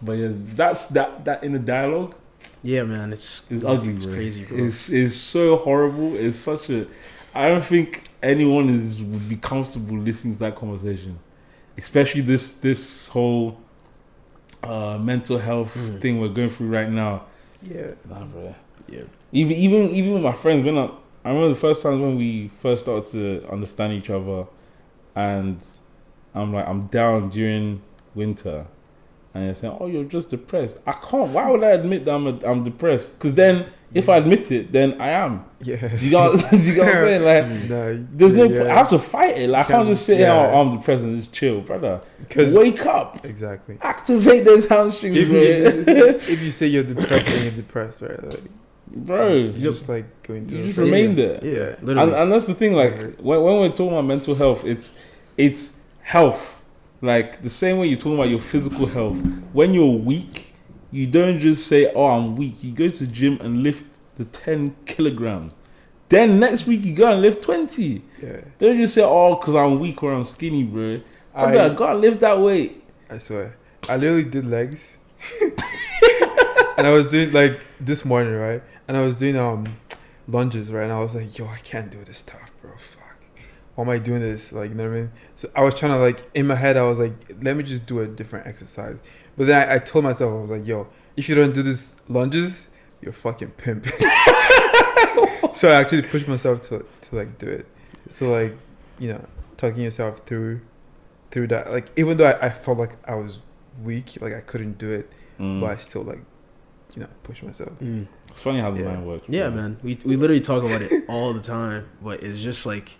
But yeah, that's that inner dialogue. Yeah, man, it's ugly, it's bro. crazy, bro. It's so horrible. It's such a. I don't think anyone would be comfortable listening to that conversation, especially this whole mental health thing we're going through right now. Yeah. Nah, bro. Yeah. Even with my friends, I remember the first time when we first started to understand each other, and I'm down during winter. And you're saying, "Oh, you're just depressed." I can't. Why would I admit that I'm depressed? Because then, if I admit it, then I am. Yeah. You got what I'm saying? Like, there's no. I have to fight it. Like, I can't just say, "Oh, I'm depressed," and just chill, brother. Wake up. Exactly. Activate those hamstrings, bro. If you say you're depressed, then you're depressed, right? Like, bro, you're just like going through. You just remain there. Yeah, literally. And that's the thing. Like, when we're talking about mental health, it's health. Like, the same way you're talking about your physical health. When you're weak, you don't just say, "Oh, I'm weak." You go to the gym and lift the 10 kilograms. Then next week, you go and lift 20. Yeah. Don't just say, "Oh, because I'm weak or I'm skinny, bro." I gotta lift that weight. I swear. I literally did legs. And I was doing, like, this morning, right? And I was doing lunges, right? And I was like, yo, I can't do this stuff, bro. Fuck. Why am I doing this? Like, you know what I mean? So I was trying to, like, in my head, I was like, let me just do a different exercise. But then I told myself, I was like, yo, if you don't do this lunges, you're a fucking pimp. So I actually pushed myself to like, do it. So, like, you know, talking yourself through that. Like, even though I felt like I was weak, like, I couldn't do it, but I still, like, you know, push myself. It's funny how the mind works. Yeah, man. We literally talk about it all the time, but it's just like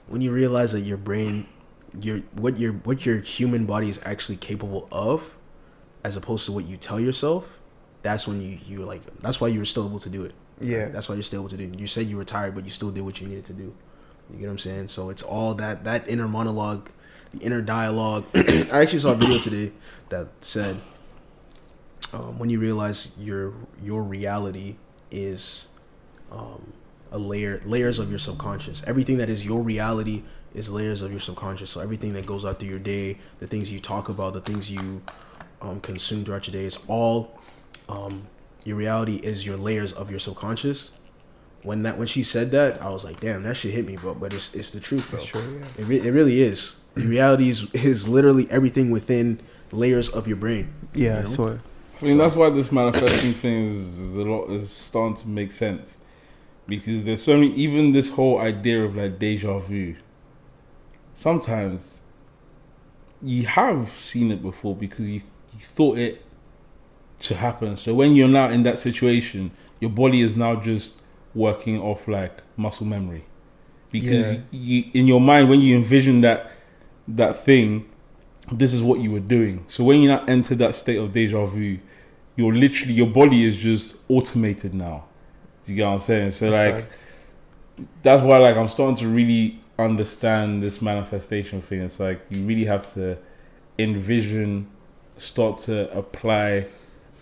when you realize that your brain, what your human body is actually capable of, as opposed to what you tell yourself. That's when you're like, that's why you were still able to do it. Yeah, right? That's why you're still able to do it. You said you were tired, but you still did what you needed to do. You get what I'm saying? So it's all that inner monologue, the inner dialogue. I actually saw a video today that said, when you realize your reality is layers of your subconscious. Everything that is your reality is layers of your subconscious. So everything that goes out through your day, the things you talk about, the things you consume throughout your day, is all your reality is your layers of your subconscious. When she said that, I was like, damn, that shit hit me, bro. But it's the truth, bro. It's true, yeah. It really is. Your reality is literally everything within layers of your brain. Yeah, you know? I swear. I mean, that's why this manifesting thing is starting to make sense, because there's so many. Even this whole idea of like deja vu. Sometimes you have seen it before because you thought it to happen. So when you're now in that situation, your body is now just working off like muscle memory, because you in your mind, when you envision that thing, this is what you were doing. So when you now enter that state of deja vu, your body is just automated now. Do you get what I'm saying? So that's why like I'm starting to really understand this manifestation thing. It's like you really have to envision, start to apply,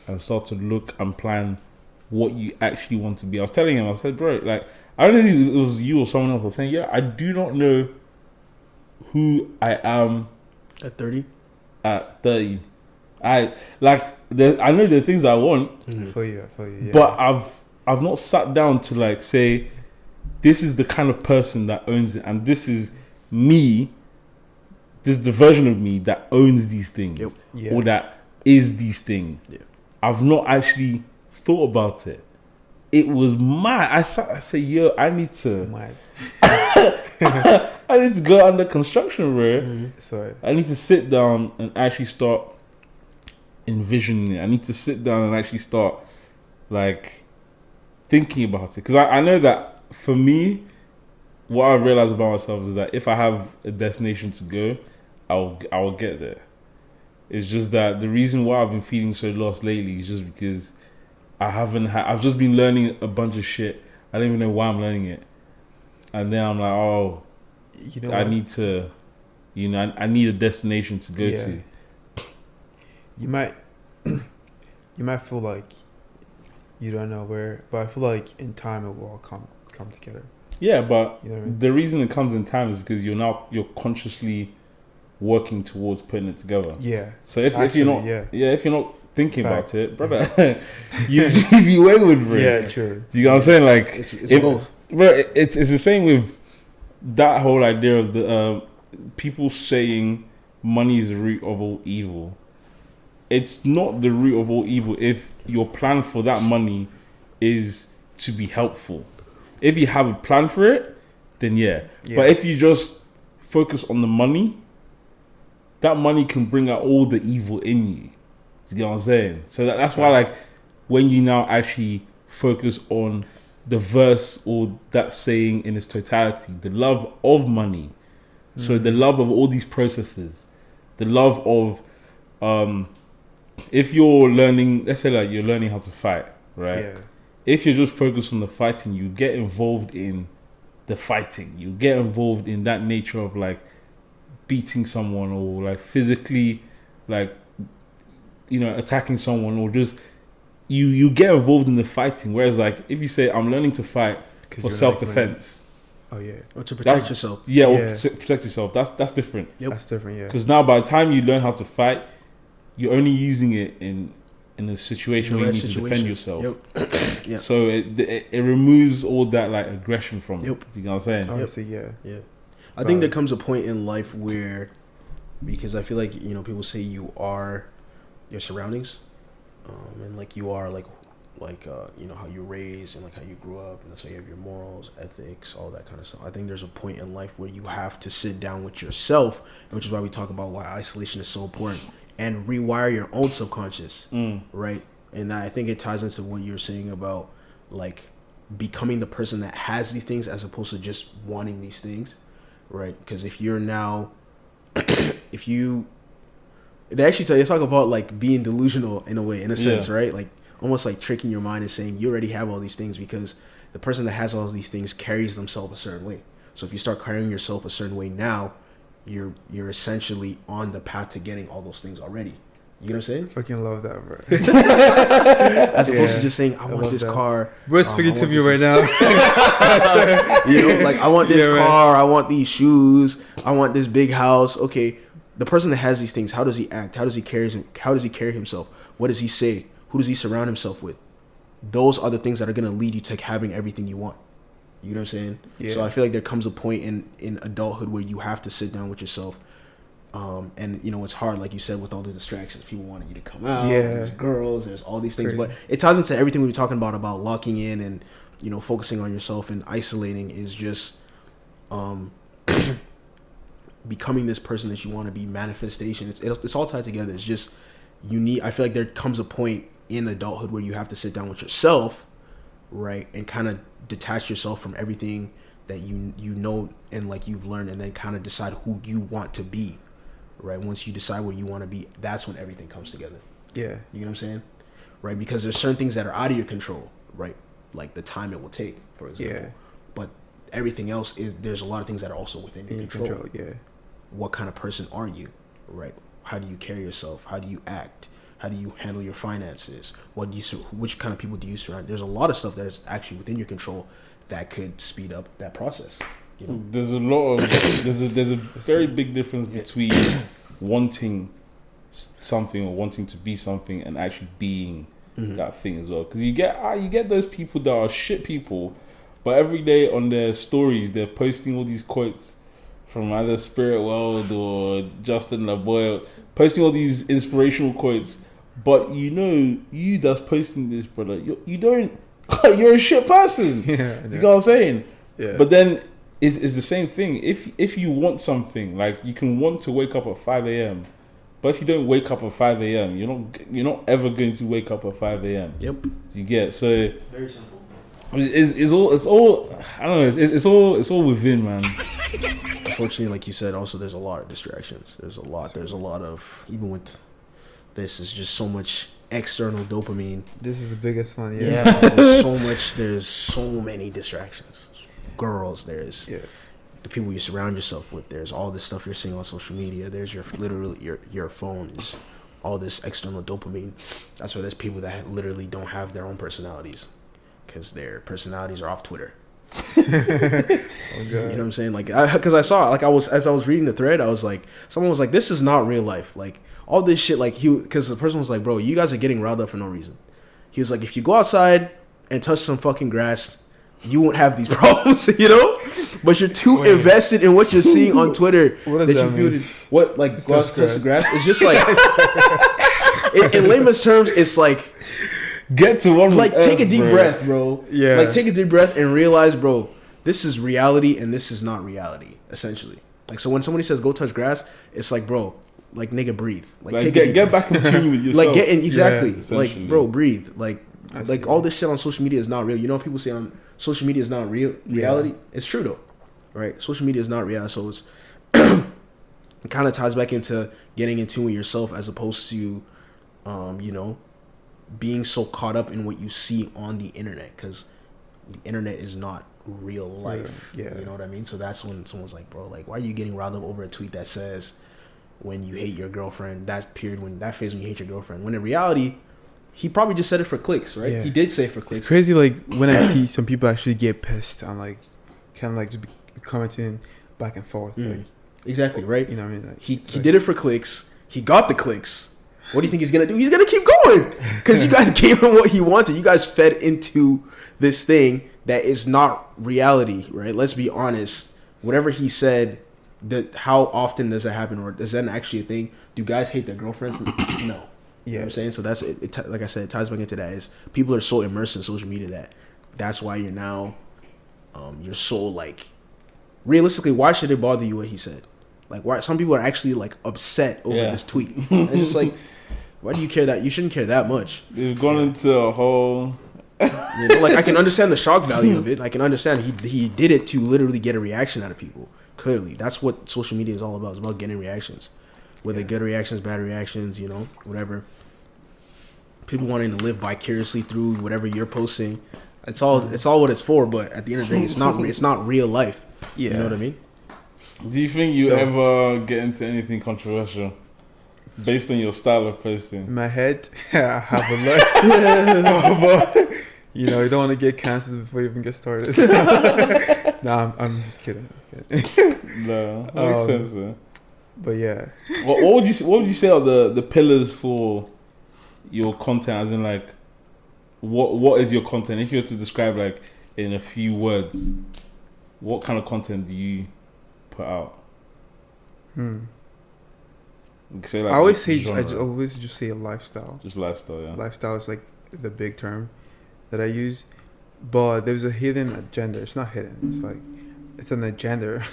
and start to look and plan what you actually want to be. I was telling him, I said, bro, like, I don't think it was you or someone else. I was saying, yeah, I do not know who I am at 30. At 30, I know the things I want For you, yeah. but I've not sat down to like say, this is the kind of person that owns it, and this is me. This is the version of me that owns these things, or that is these things. Yeah. I've not actually thought about it. It was mad. I said, yo, I need to. I need to go under construction, bro. Sorry. I need to sit down and actually start envisioning it. I need to sit down and actually start like thinking about it, because I know that for me, what I realized about myself is that if I have a destination to go, I'll get there. It's just that the reason why I've been feeling so lost lately is just because I've just been learning a bunch of shit. I don't even know why I'm learning it, and then I'm like, oh, you know, I need to, you know, I need a destination to go to. You might feel like you don't know where, but I feel like in time it will all come together. Yeah, but you know what I mean? The reason it comes in time is because you're consciously working towards putting it together. Yeah. So if you're not, if you're not thinking Facts. about it, brother, you be wayward, bro. Yeah, true. Do you know what I'm saying? Like It's both. Bro, it's the same with that whole idea of the people saying money is the root of all evil. It's not the root of all evil if your plan for that money is to be helpful. If you have a plan for it, then yeah. But if you just focus on the money, that money can bring out all the evil in you. You know what I'm saying? So that's why, like, when you now actually focus on the verse or that saying in its totality, the love of money. So the love of all these processes, the love of, if you're learning, let's say like you're learning how to fight, right? Yeah. If you're just focused on the fighting, you get involved in the fighting. You get involved in that nature of like beating someone or like physically, like, you know, attacking someone, or just you get involved in the fighting. Whereas like if you say I'm learning to fight for self-defense, oh yeah, or to protect yourself, or to protect yourself, that's different. That's different. Yeah, because now by the time you learn how to fight, you're only using it in a situation where you need to defend yourself. Yep. So it removes all that like aggression from it. You know what I'm saying? Honestly, yeah. I think there comes a point in life where, because I feel like, you know, people say you are your surroundings, and like you are like you know, how you're raised and like how you grew up, and so you have your morals, ethics, all that kind of stuff. I think there's a point in life where you have to sit down with yourself, which is why we talk about why isolation is so important, and rewire your own subconscious, right? And I think it ties into what you're saying about like becoming the person that has these things as opposed to just wanting these things, right? Because if you're now, if you, they actually talk about like being delusional in a way, in a sense, right? Like almost like tricking your mind and saying you already have all these things, because the person that has all these things carries themselves a certain way. So if you start carrying yourself a certain way now, you're essentially on the path to getting all those things already. You know what I'm saying? Fucking love that, bro. As opposed to just saying, I want this car. Bro, speaking to me right now. You know, like I want this car, I want these shoes, I want this big house. Okay, the person that has these things, how does he act? How does he carry himself? What does he say? Who does he surround himself with? Those are the things that are going to lead you to having everything you want. You know what I'm saying? Yeah. So I feel like there comes a point in adulthood where you have to sit down with yourself. And you know, it's hard, like you said, with all the distractions. People wanting you to come out. There's girls, there's all these things. But it ties into everything we were talking about locking in and, you know, focusing on yourself and isolating is just becoming this person that you want to be, manifestation. It's all tied together. It's just, I feel like there comes a point in adulthood where you have to sit down with yourself, right, and kind of detach yourself from everything that you know and like you've learned, and then kind of decide who you want to be, right? Once you decide where you want to be, that's when everything comes together. Yeah, you know what I'm saying, right? Because there's certain things that are out of your control, right? Like the time it will take, for example. Yeah. But everything else there's a lot of things that are also within your control. Yeah. What kind of person are you, right? How do you carry yourself? How do you act? How do you handle your finances? Which kind of people do you surround? There's a lot of stuff that is actually within your control that could speed up that process. You know? There's a lot of there's a very big difference between wanting something or wanting to be something and actually being that thing as well. Because you get those people that are shit people, but every day on their stories they're posting all these quotes from either Spirit World or Justin LaBoyle, posting all these inspirational quotes. But you know, you that's posting this, brother, you don't, you're a shit person. Yeah, you know what I'm saying? Yeah. But then it's the same thing. If you want something, like you can want to wake up at 5 a.m. But if you don't wake up at 5 a.m., you're not ever going to wake up at 5 a.m. Yep. You get so very simple. It's all I don't know. It's all within, man. Unfortunately, like you said, also there's a lot of distractions. There's a lot of, even with this, is just so much external dopamine. This is the biggest one. Yeah. There's so many distractions. Girls, there's the people you surround yourself with. There's all this stuff you're seeing on social media. There's your phone is all this external dopamine. That's why there's people that literally don't have their own personalities because their personalities are off Twitter. Oh God. You know what I'm saying? Like, because I saw, like, as I was reading the thread, I was like, someone was like, this is not real life. Like, all this shit, like, because the person was like, bro, you guys are getting riled up for no reason. He was like, if you go outside and touch some fucking grass, you won't have these problems, you know? But you're too invested in what you're seeing on Twitter. What does that mean? What, like, go out, touch the grass? It's just like, in layman's terms, it's like, get to one. Like, take a deep breath, bro. Yeah. Like, take a deep breath and realize, bro, this is reality and this is not reality, essentially. Like, so when somebody says go touch grass, it's like, bro, like, nigga, breathe. Like, take get back in tune with yourself. like, get in, exactly. Yeah, like, bro, breathe. Like all this shit on social media is not real. You know, people say on social media is not reality. Yeah. It's true though, right? Social media is not reality, so it's it kind of ties back into getting in tune with yourself as opposed to, you know, being so caught up in what you see on the internet, because the internet is not real life. Yeah. You know what I mean? So that's when someone's like, bro, like, why are you getting riled up over a tweet that says when you hate your girlfriend, that phase when you hate your girlfriend, when in reality he probably just said it for clicks, right? He did say it for clicks. It's crazy, like, when I see some people actually get pissed on, like, kind of like just be commenting back and forth. Like, exactly, right? You know what I mean? Like, he did it for clicks. He got the clicks. What do you think he's going to do? He's going to keep going because you guys gave him what he wanted. You guys fed into this thing that is not reality, right? Let's be honest. Whatever he said, how often does that happen, or is that actually a thing? Do guys hate their girlfriends? No. You know what I'm saying? So that's it. Like I said, it ties back into that. Is people are so immersed in social media that's why you're now, you're so, like, realistically, why should it bother you what he said? Like, why some people are actually, like, upset over this tweet. And it's just like, why do you care that? You shouldn't care that much. They've gone into a whole. You know, like, I can understand the shock value of it. I can understand he did it to literally get a reaction out of people. Clearly, that's what social media is all about. It's about getting reactions, whether good reactions, bad reactions, you know, whatever. People wanting to live vicariously through whatever you're posting. It's all what it's for. But at the end of the day, it's not real life. Yeah. You know what I mean? Do you think you ever get into anything controversial based on your style of posting? In my head, I have a lot. But, you know, you don't want to get cancelled before you even get started. Nah, I'm just kidding. No, makes sense though. But yeah. What would you say are the pillars for your content? As in, like, what is your content? If you were to describe, like, in a few words, what kind of content do you put out? Say, like, I always just say lifestyle. Just lifestyle, yeah. Lifestyle is, like, the big term that I use, but there's a hidden agenda. It's not hidden. It's like it's an agenda.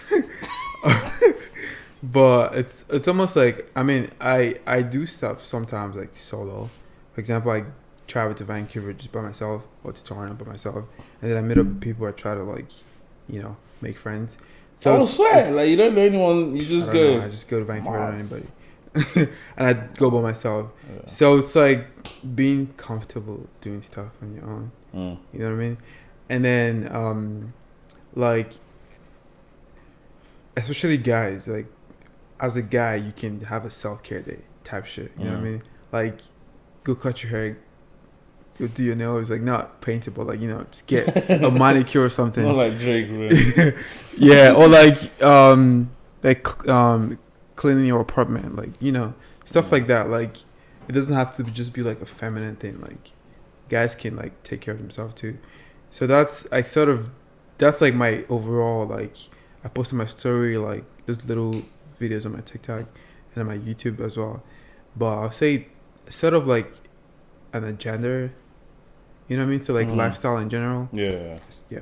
But it's almost like, I mean, I do stuff sometimes, like, solo. For example, I travel to Vancouver just by myself, or to Toronto by myself, and then I meet up with people. I try to, like, you know, make friends. So swear, like, you don't know anyone. You just go. I just go to Vancouver to anybody. And I go by myself. Yeah. So it's like being comfortable doing stuff on your own. You know what I mean? And then like, especially guys, like, as a guy you can have a self-care day type shit. You know what I mean? Like, go cut your hair, go do your nails, like, not paint it, but, like, you know, just get a manicure or something. Not like Drake, really. Yeah, or like cleaning your apartment, like, you know, stuff like that. Like, it doesn't have to just be, like, a feminine thing. Like, guys can, like, take care of themselves too. So that's that's like my overall, like, I posted my story, like, there's little videos on my TikTok and on my YouTube as well. But I'll say sort of like an agenda, you know what I mean? So, like, lifestyle in general. Yeah. Yeah.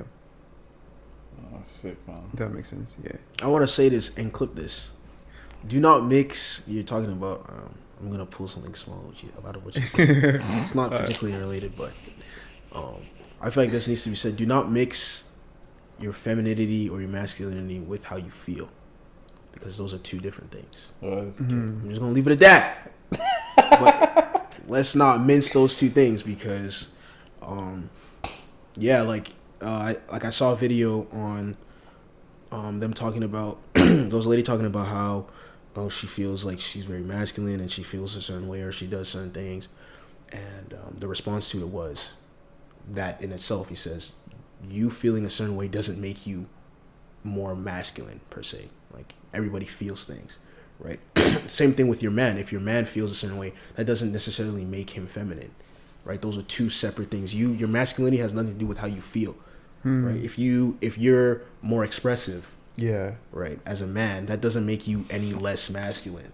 Oh, sick, man. That makes sense. Yeah. I want to say this and clip this. Do not mix. You're talking about. I'm gonna pull something small with you. A lot of what you said. It's not particularly related, but I feel like this needs to be said. Do not mix your femininity or your masculinity with how you feel, because those are two different things. I'm just gonna leave it at that. But let's not mince those two things, because, yeah, like, I saw a video on them talking about there was a lady talking about how she feels like she's very masculine and she feels a certain way or she does certain things, and the response to it was that in itself, he says, you feeling a certain way doesn't make you more masculine per se. Like, everybody feels things, right? Same thing with your man. If your man feels a certain way, that doesn't necessarily make him feminine, right? Those are two separate things. Your masculinity has nothing to do with how you feel, right? If you're more expressive, right, as a man, that doesn't make you any less masculine.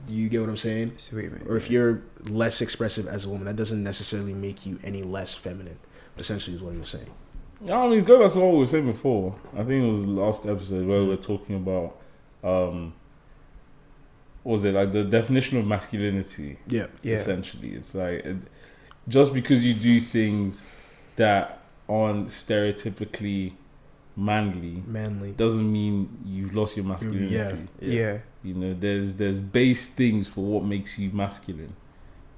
Do you get what I'm saying? Sweet, man. Or if you're less expressive as a woman, that doesn't necessarily make you any less feminine. Essentially, is what he was saying. I mean, go back to what we were saying before. I think it was the last episode where we were talking about, what was it, like the definition of masculinity? Yeah. Essentially, it's like, just because you do things that aren't stereotypically manly doesn't mean you've lost your masculinity. Yeah. You know, there's base things for what makes you masculine.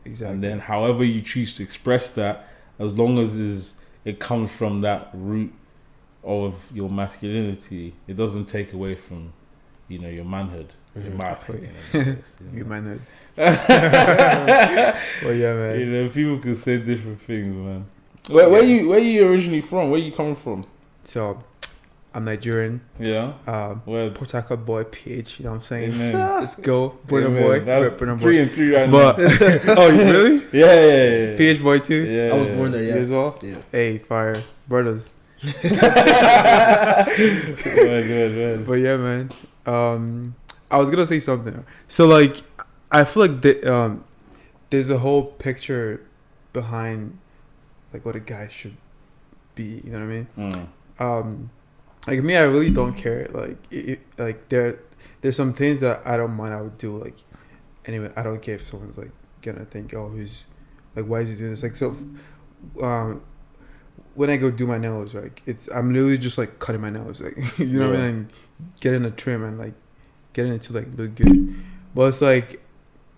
Exactly. And then however you choose to express that, as long as it comes from that root of your masculinity, it doesn't take away from, you know, your manhood. In my opinion, your manhood. Well, yeah, man. You know, people can say different things, man. Where you originally from? Where you coming from? So, I'm Nigerian. Yeah. Port Harcourt boy, PH. You know what I'm saying? Amen. Let's go, Burner boy. That's Burner 3-3 right but, now. oh, you really? Yeah. PH boy too. Yeah. I was born there. Yeah. You as well. Yeah. Hey, fire, brothers. Good. But yeah, man. I was gonna say something. So like, I feel like there's a whole picture behind like what a guy should be. You know what I mean? Like me, I really don't care. Like there's some things that I don't mind. I would do. Like anyway, I don't care if someone's like gonna think, oh, who's like, why is he doing this? Like so, when I go do my nails, like I'm literally just like cutting my nails, like you know what I mean, and getting a trim and like getting it to like look good. But it's like,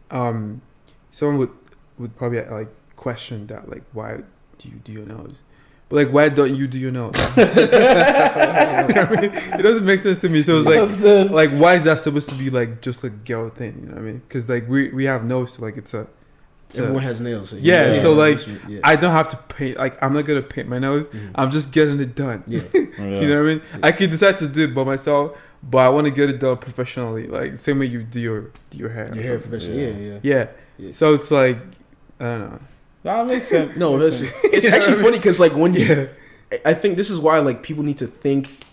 someone would probably like question that, like, why do you do your nails? But like, why don't you do your nails? You know what I mean? It doesn't make sense to me. So it's like why is that supposed to be like just a girl thing? You know what I mean? Because like we have nails, so like everyone has nails. So so like I don't have to paint. Like I'm not gonna paint my nails. I'm just getting it done. You know what I mean? I could decide to do it by myself, but I want to get it done professionally. Like same way you do your hair. Your hair professionally. Yeah. So it's like I don't know. That makes sense. No, it's actually funny because like when I think this is why like people need to think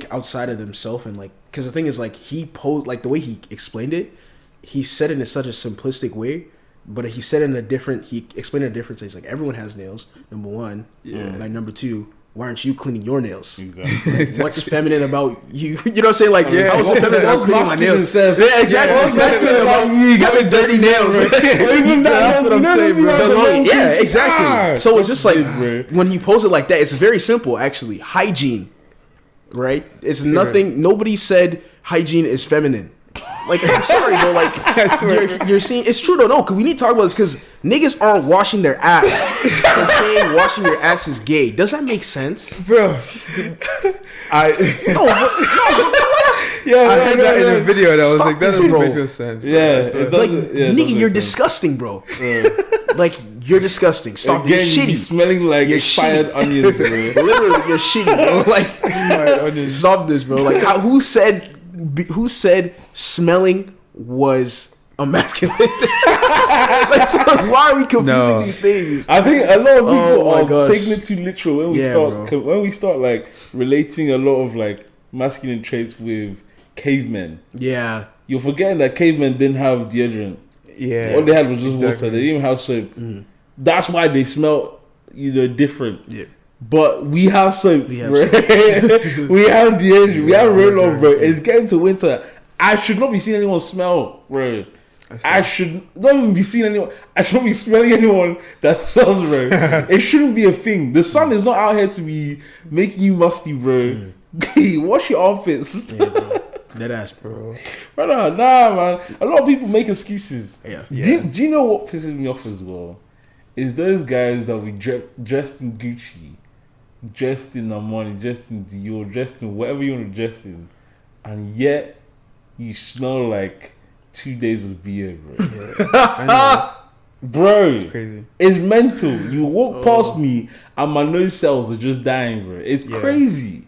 outside of themselves, and like, because the thing is like he posed, like the way he explained it, he said it in such a simplistic way, but he said it in a different, he explained it in a different ways. Like everyone has nails, number one. Like number two, why aren't you cleaning your nails? Exactly. Like, what's feminine about you? You know what I'm saying? Like, how is it feminine about cleaning my nails? Yeah, exactly. What's masculine about you having dirty nails? Even that's what I'm saying, bro. Yeah, exactly. So it's just like when he posed it like that, it's very simple actually. Hygiene, right? It's nothing. Nobody said hygiene is feminine. Like, I'm sorry, bro. Like, you're seeing, it's true though. No, because we need to talk about this because niggas aren't washing their ass and saying washing your ass is gay. Does that make sense, bro? What? I heard that in a video and I was like, that doesn't make no sense, bro. Nigga, you're disgusting, bro. Like, you're disgusting. Stop. Again, you're shitty. You're smelling like expired onions, bro. Literally, you're shitty, bro. Like, stop this, bro. Like, who said smelling was a masculine thing? Like, so why are we confusing these things? I think a lot of people are taking it too literal when we start like relating a lot of like masculine traits with cavemen. Yeah, you're forgetting that cavemen didn't have deodorant. Yeah, all they had was just water. They didn't even have soap. That's why they smell, different. Yeah. But we have soap, we have deodorant, we have roll-on, bro. It's getting to winter. I should not be seeing anyone smell, bro. I should not even be seeing anyone. I shouldn't be smelling anyone that smells, bro. It shouldn't be a thing. The sun is not out here to be making you musty, bro. Wash your armpits. Yeah, bro. Dead ass, bro. Brother, nah, man. A lot of people make excuses. Yeah. Do you know what pisses me off as well? Is those guys that we dressed in Gucci, dressed in Armani, dressed in Dior, dressed in whatever you want to dress in, and yet you smell like 2 days of beer, bro. I know. Bro, It's crazy. It's mental. You walk past me and my nose cells are just dying, bro. It's crazy.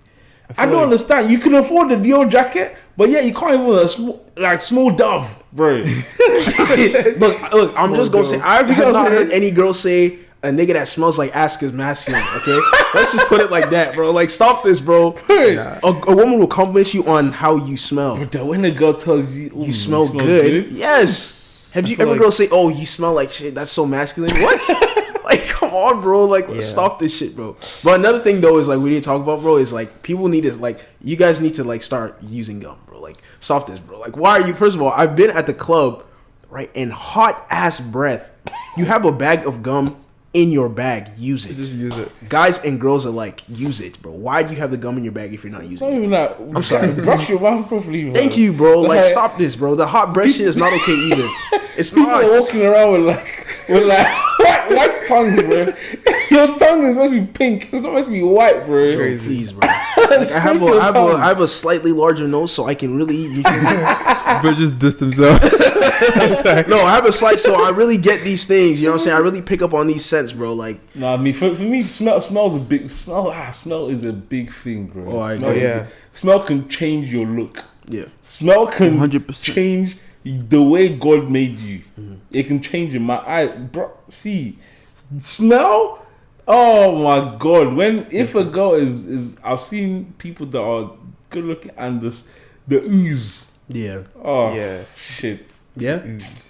I don't understand. You can afford the Dior jacket, but yeah, you can't even small Dove, bro. Look. I'm just gonna say I have not heard any girl say a nigga that smells like ass is masculine. Okay, let's just put it like that, bro. Like, stop this, bro. Nah. A woman will compliment you on how you smell. But when a girl tells you, You smell good. Yes. Have you ever girls say, "Oh, you smell like shit"? That's so masculine. What? Like, come on, bro. Like, let's stop this shit, bro. But another thing though is like we need to talk about, bro. Is like people need to like you guys need to like start using gum, bro. Like, stop this, bro. Like, why are you? First of all, I've been at the club, right, and hot ass breath. You have a bag of gum in your bag. Use it. Just use it. Guys and girls are like, use it, bro. Why do you have the gum in your bag if you're not using not it? even that. I'm sorry. Brush your mouth properly, bro. Thank you, bro. Like, stop this, bro. The hot breath shit is not okay either. It's People not. are walking around with white tongues, bro. Your tongue is supposed to be pink. It's not supposed to be white, bro. Crazy. Please, bro. Like, I have a slightly larger nose, so I can really. But just diss themselves. No, I have a slight, so I really get these things. You know what I'm saying? I really pick up on these scents, bro. Like, Nah, I mean, for me, smell is a big smell is a big thing, bro. Oh, I Smell agree. is- Smell can change your look. yeah. Smell can 100%. change the way God made you. It can change in my eye, bro. See, smell. Oh my God! If a girl is, I've seen people that are good looking and the ooze. Yeah. Oh Yeah. shit. Yeah. Ooze.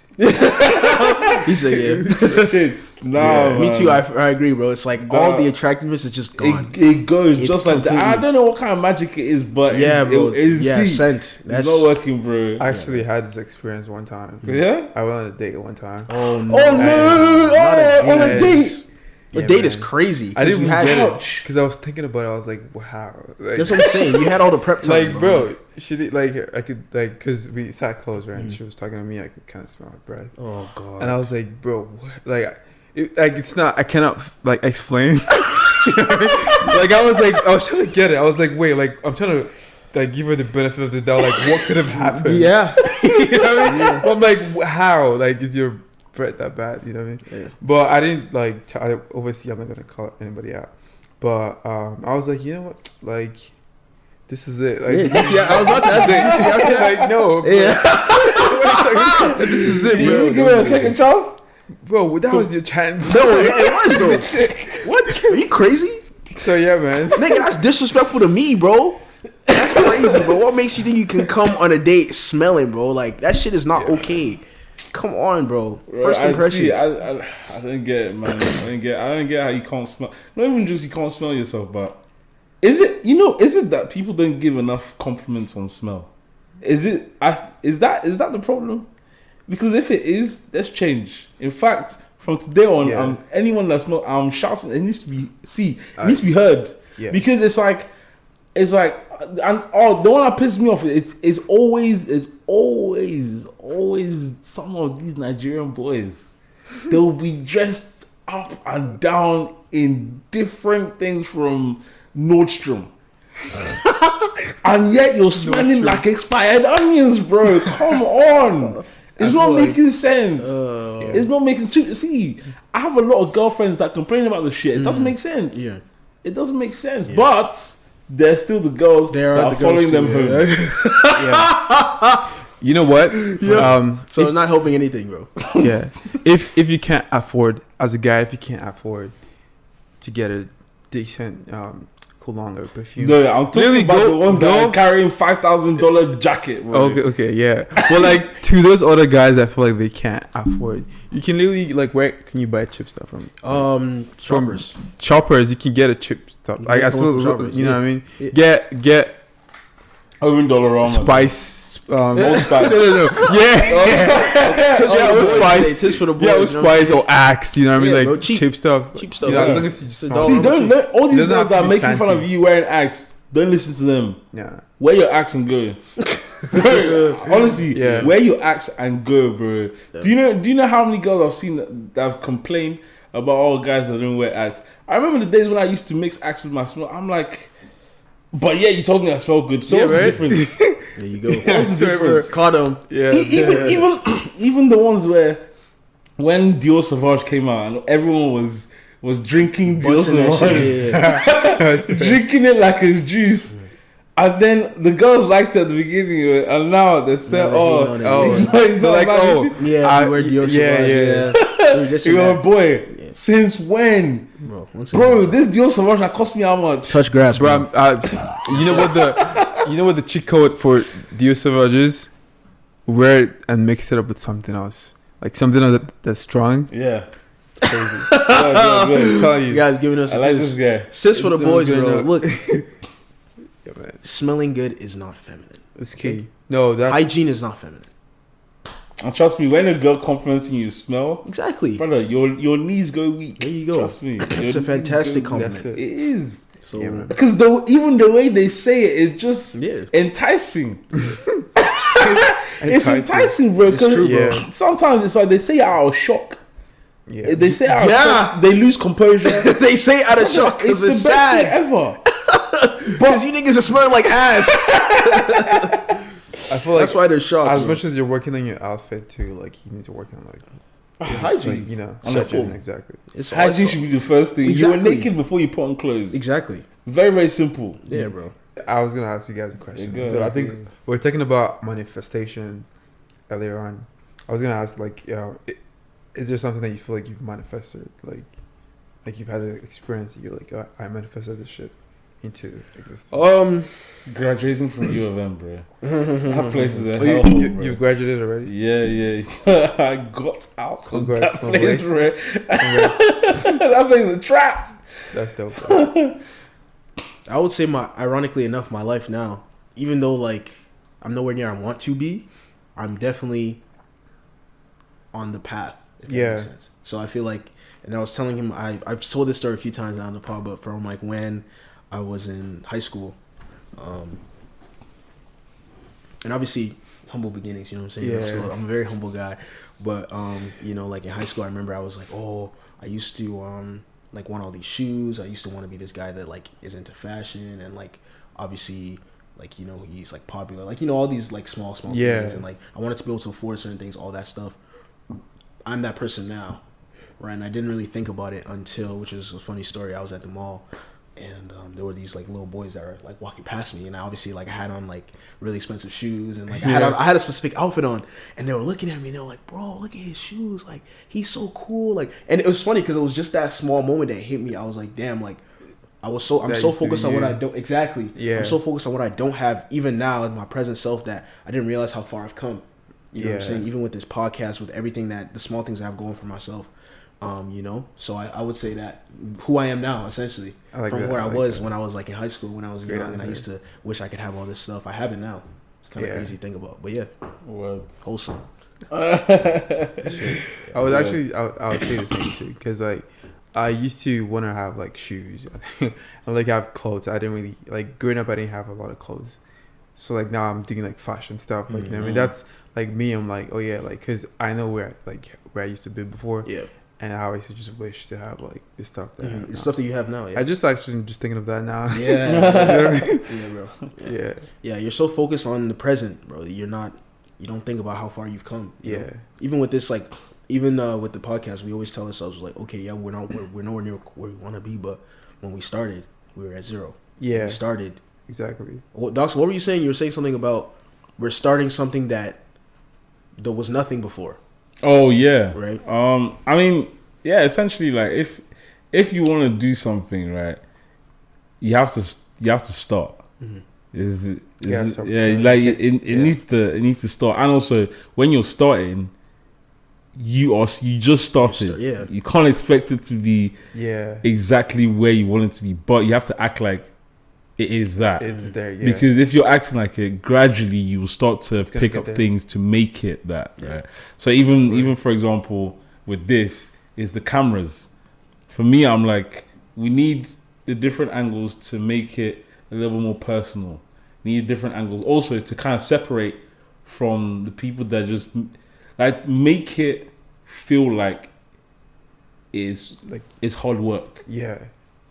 He said, yeah. Shit. Nah, Me man. too. I agree, bro. It's like all the attractiveness is just gone. It goes It's just like that. completely- I don't know what kind of magic it is, but Yeah, bro. see, Scent. it's not working, bro. I actually had this experience one time. Yeah. I went on a date one time. Oh no. Oh no! Not On a Yes. date. The Yeah, date is man. crazy. I didn't you even had get it Ouch. because I was thinking about it. I was like, wow. Like, That's what I'm saying. You had all the prep time. like, bro, should it, like, I could, like, because we sat close, right? And she was talking to me. I could kind of smell her breath. Oh god. And I was like, bro, what? Like, it's not, I cannot, like, explain. You know what I mean? Like, I was trying to get it. I was like, wait, like, I'm trying to, like, give her the benefit of the doubt. Like, what could have happened? Yeah. You know what I mean? But I'm like, how? Like, is your breath that bad? You know what I mean? Yeah. But I didn't, like, obviously, I'm not going to call anybody out. But I was like, you know what? Like, this is it. Like, Yeah, I was about to ask you. I was like, no. Bro. Yeah. This is it, You bro. didn't give it a second chance? Bro, that was your chance. No, it was though. What? Are you crazy? So yeah, man. Nigga, that's disrespectful to me, bro. That's crazy, bro. What makes you think you can come on a date smelling, bro? Like, that shit is not okay. Come on, bro. First impressions. I don't get it, man. I don't get how you can't smell. Not even just you can't smell yourself, but is it that people don't give enough compliments on smell? Is that the problem? Because if it is, let's change. In fact, from today on, anyone that smells, I'm shouting. It needs to be needs to be heard. Yeah. Because it's like, and the one that pisses me off is always some of these Nigerian boys. They'll be dressed up and down in different things from Nordstrom. And yet you're smelling like expired onions, bro. Come on. It's not making sense. It's not making sense. See, I have a lot of girlfriends that complain about the shit. It doesn't make sense. Yeah. It doesn't make sense. But there's still the girls that are the following girls them too, home. You know what? So it's not helping anything, bro. Yeah. If you can't afford, as a guy, if you can't afford to get a decent cologne or perfume. No, I'm talking Really, about go- the ones that go- are carrying $5,000 jacket, bro. Okay, yeah. But like to those other guys that feel like they can't afford, you can literally like where can you buy chip stuff from? Shoppers. Choppers. You can get a chip stuff. Like I from still, Shoppers, you know yeah. what I mean. Yeah. Get Over $1 spice. Old Spice. No. Yeah. Old Spice. Tis for the boys. Yeah, Old you know what I'm Spice or Axe. You know what I mean? Yeah, like bro, cheap. cheap stuff. Cheap stuff, You know, as yeah. long as you just $1. smell. See, all these Doesn't guys have that to are be making fun of fancy. you wearing Axe, don't listen to them. Yeah. Wear your Axe and go. Bro, honestly, Yeah. wear your Axe and go, bro. Do you know how many girls I've seen that have complained about all guys that don't wear Axe? I remember the days when I used to mix Axe with my smell. I'm like, but yeah, you told me I smell good. So Yeah, what's the right? difference? There you go. What's the difference? Caught him. Yeah. Even the ones where when Dior Sauvage came out and everyone was drinking Dior Sauvage, drinking it like it's juice. And then the girls liked it at the beginning, and now they said, it's not like, I wear Dior Sauvage. You're a boy. Yeah. Since when? Bro, this Dior Sauvage that cost me how much? Touch grass, bro. You know what the cheat code for Dior Sauvage is? Wear it and mix it up with something else. Like something else that's strong. Yeah. Crazy. I'm telling you. You guys giving us I like this guy. Sis for the boys, bro. Look. Yeah, man. Smelling good is not feminine. It's key. No, that hygiene is not feminine. And trust me, when a girl compliments you smell, exactly, brother, your knees go weak. There you go. Trust me, it's a fantastic compliment. It is. So because even the way they say it is just enticing. It's enticing, bro. Because sometimes it's like they say it out of shock. Yeah. They say out of shock. They lose composure. They say it out of shock because it's the best sad. thing ever. Because you niggas are smelling like ass. I feel like that's why they're shocked. As much as you're working on your outfit too, like you need to work on like hygiene. Like, you know, exactly. Hygiene should be the first thing. Exactly. You were naked before you put on clothes. Exactly. Very, very simple. Yeah, bro. I was gonna ask you guys a question. So I think we're talking about manifestation earlier on. I was gonna ask, like, is there something that you feel like you've manifested, like you've had an experience that you're like, I manifested this shit into existence? Graduating from U of M, bro. That place is a hellhole, bro. You've graduated already? Yeah. I got out of that place, bro. That place is a trap. That's dope, bro. I would say ironically enough, my life now, even though like I'm nowhere near I want to be, I'm definitely on the path. If that makes sense. So I feel like, and I was telling him, I've told this story a few times now on the pod, but from like when I was in high school, and obviously humble beginnings, you know what I'm saying? Yeah. I'm a very humble guy, but you know, like in high school, I remember I was like, I used to like want all these shoes. I used to want to be this guy that like is into fashion, and like obviously like, you know, he's like popular, like, you know, all these like small things, and like I wanted to be able to afford certain things, all that stuff. I'm that person now, right? And I didn't really think about it until, which is a funny story, I was at the mall, and there were these like little boys that were like walking past me, and I obviously like had on like really expensive shoes, and like I had a specific outfit on, and they were looking at me and they were like, bro, look at his shoes, like he's so cool, like. And it was funny because it was just that small moment that hit me. I was like, damn, like I'm so focused on what I don't I'm so focused on what I don't have even now in my present self that I didn't realize how far I've come. You know what I'm saying? Even with this podcast, with everything the small things I have going for myself. You know, so I would say that who I am now, essentially, from where I was when I was like in high school, when I was young, and I used to wish I could have all this stuff. I have it now. It's kind of crazy to think about, but yeah, wholesome. I would say the same too, because like I used to want to have like shoes and like have clothes. I didn't really like growing up. I didn't have a lot of clothes, so like now I'm doing like fashion stuff. Like you know what I mean, that's like me. I'm like, oh yeah, like because I know where I used to be before. Yeah. And I always just wish to have like this stuff that I have the stuff that you have now. Yeah. I just actually just thinking of that now. Yeah. You know what I mean? Yeah, bro. Yeah. You're so focused on the present, bro. You don't think about how far you've come. You know? Even with this, like, with the podcast, we always tell ourselves like, okay, yeah, we're nowhere near where we want to be, but when we started, we were at zero. Yeah. When we started. Exactly. Doc, what were you saying? You were saying something about we're starting something that there was nothing before. Oh yeah, right. I mean, yeah. Essentially, like if you want to do something, right, you have to start. It needs to start, and also when you're starting, you just started. You can't expect it to be exactly where you want it to be, but you have to act like it is that. It's there, because if you're acting like it, gradually you will start to pick up things to make it that. Right? So even for example, with this is the cameras. For me, I'm like, we need the different angles to make it a little more personal. We need different angles also to kind of separate from the people that just like make it feel like it's hard work. Yeah.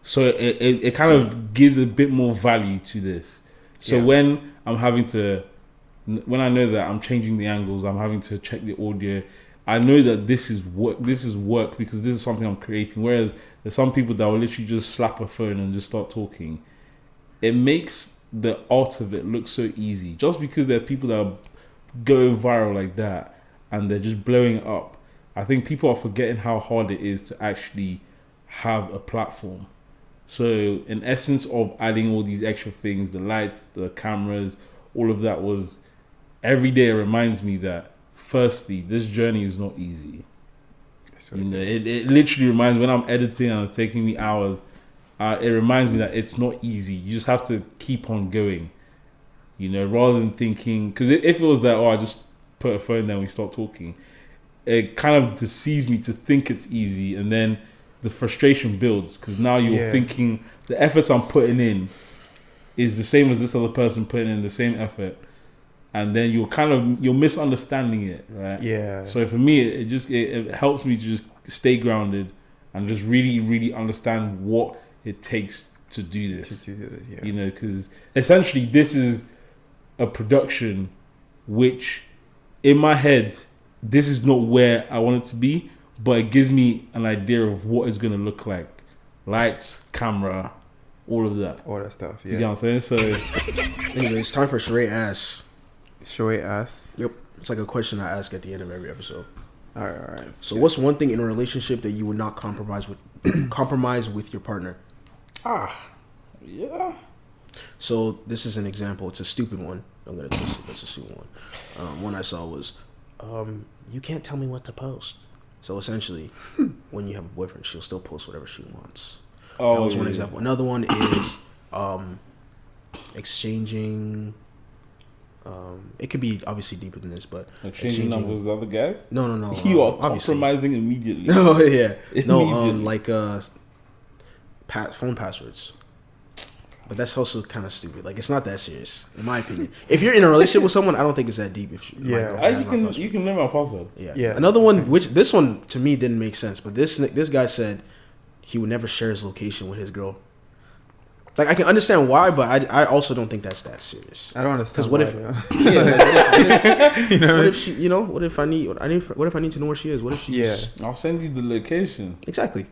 So it kind of gives a bit more value to this. So when I know that I'm changing the angles, I'm having to check the audio, I know that this is work because this is something I'm creating. Whereas there's some people that will literally just slap a phone and just start talking. It makes the art of it look so easy. Just because there are people that are going viral like that and they're just blowing it up. I think people are forgetting how hard it is to actually have a platform. So in essence of adding all these extra things, the lights, the cameras, all of that was every day it reminds me that firstly, this journey is not easy. You know, it literally reminds me when I'm editing and it's taking me hours, it reminds me that it's not easy. You just have to keep on going. You know, rather than thinking, because if it was that, I just put a phone down and we start talking, it kind of deceives me to think it's easy, and then the frustration builds because now you're thinking the efforts I'm putting in is the same as this other person putting in the same effort, and then you're misunderstanding it, right? Yeah. So for me, it helps me to just stay grounded and just really, really understand what it takes to do this. You know, because essentially this is a production which, in my head, this is not where I want it to be, but it gives me an idea of what it's going to look like. Lights, camera, all of that. All that stuff, yeah. You know what I'm saying? So, anyway, it's time for ShoreAsks. ShoreAsks? Yep. It's like a question I ask at the end of every episode. All right. So what's one thing in a relationship that you would not compromise with your partner? Yeah. So this is an example. It's a stupid one. I'm going to twist it. It's a stupid one. One I saw was, you can't tell me what to post. So essentially, when you have a boyfriend, she'll still post whatever she wants. That was one example. Another one is exchanging. It could be obviously deeper than this, but exchanging numbers with the other guy. No. You are compromising immediately. No, yeah, no. Like phone passwords. But that's also kind of stupid. Like, it's not that serious, in my opinion. If you're in a relationship with someone, I don't think it's that deep. If you can learn my password. Yeah. Another one, which this one to me didn't make sense, but this guy said he would never share his location with his girl. Like, I can understand why, but I also don't think that's that serious. I don't understand. Because what if I need to know where she is? What if she's... Yeah, I'll send you the location. Exactly.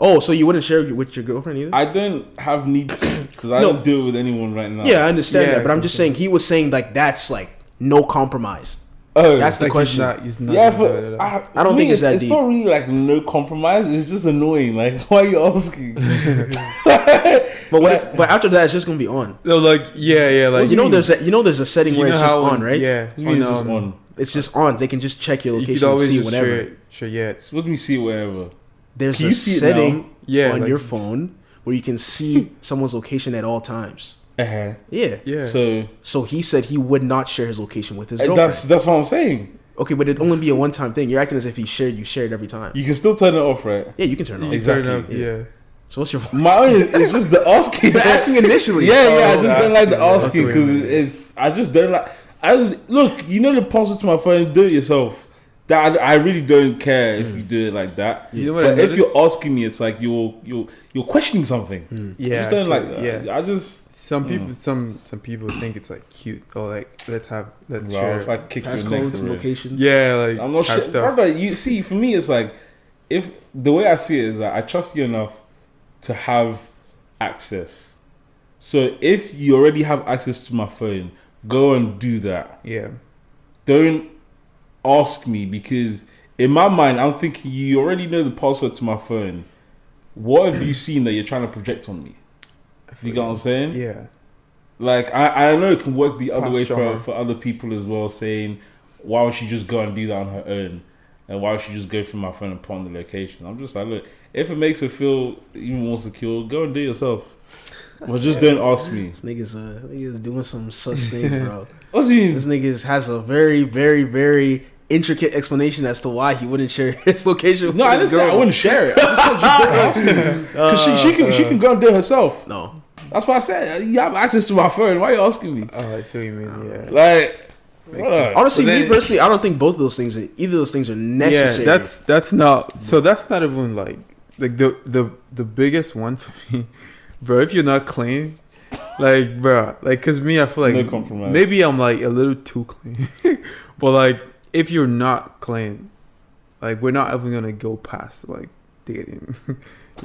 Oh, so you wouldn't share with your girlfriend either? I don't have need to, because I don't deal with anyone right now. Yeah, I understand that, but I'm just saying, he was saying, like, that's, like, no compromise. Oh, that's the question. He's not I don't think it's that deep. It's not really, like, no compromise. It's just annoying. Like, why are you asking? But after that, it's just going to be on. No, like, like... Well, there's a setting where it's just on, right? Yeah. It's just on. It's just on. They can just check your location and see whenever. Sure, yeah. So let me see wherever. There's a setting on your phone where you can see someone's location at all times. Yeah. So he said he would not share his location with his girlfriend. That's what I'm saying. Okay, but it'd only be a one-time thing. You're acting as if you shared every time. You can still turn it off, right? Yeah, you can turn it off. Exactly. Yeah. So what's your... My own is just the asking. The asking initially. I just don't like the asking because I just don't like... Look, you know the password to my phone, do it yourself. That I really don't care if you do it like that. You know what? But if you're asking me, it's like you're questioning something. Yeah, I just don't like that. Yeah, I just some people think it's like cute or like let's share. If I kick your neck, locations. Yeah, like I'm not sure, brother. You see, for me, it's like if the way I see it is that I trust you enough to have access. So if you already have access to my phone, go and do that. Yeah. Don't ask me, because in my mind I'm thinking you already know the password to my phone. What have you seen that you're trying to project on me? You get what I'm saying? Yeah. Like I know it can work the other way for other people as well, saying why would she just go and do that on her own, and why would she just go through my phone and put on the location? I'm just like, look, if it makes her feel even more secure, go and do it yourself. But just don't ask me. This nigga's doing some such things, bro. What do you mean? This nigga has a very, very, very intricate explanation as to why he wouldn't share his location. No, I didn't say I wouldn't share it. I just said just don't ask me. Because she can go and do it herself. No. That's why I said you have access to my phone. Why are you asking me? Oh, I see what you mean. Yeah. Like, honestly, me personally, I don't think either of those things are necessary. Yeah, that's not. So that's not even like the biggest one for me, bro. If you're not clean, like, bro, like, cause me, I feel like no compromise. Maybe I'm like a little too clean, but like if you're not clean, like we're not even gonna go past like dating.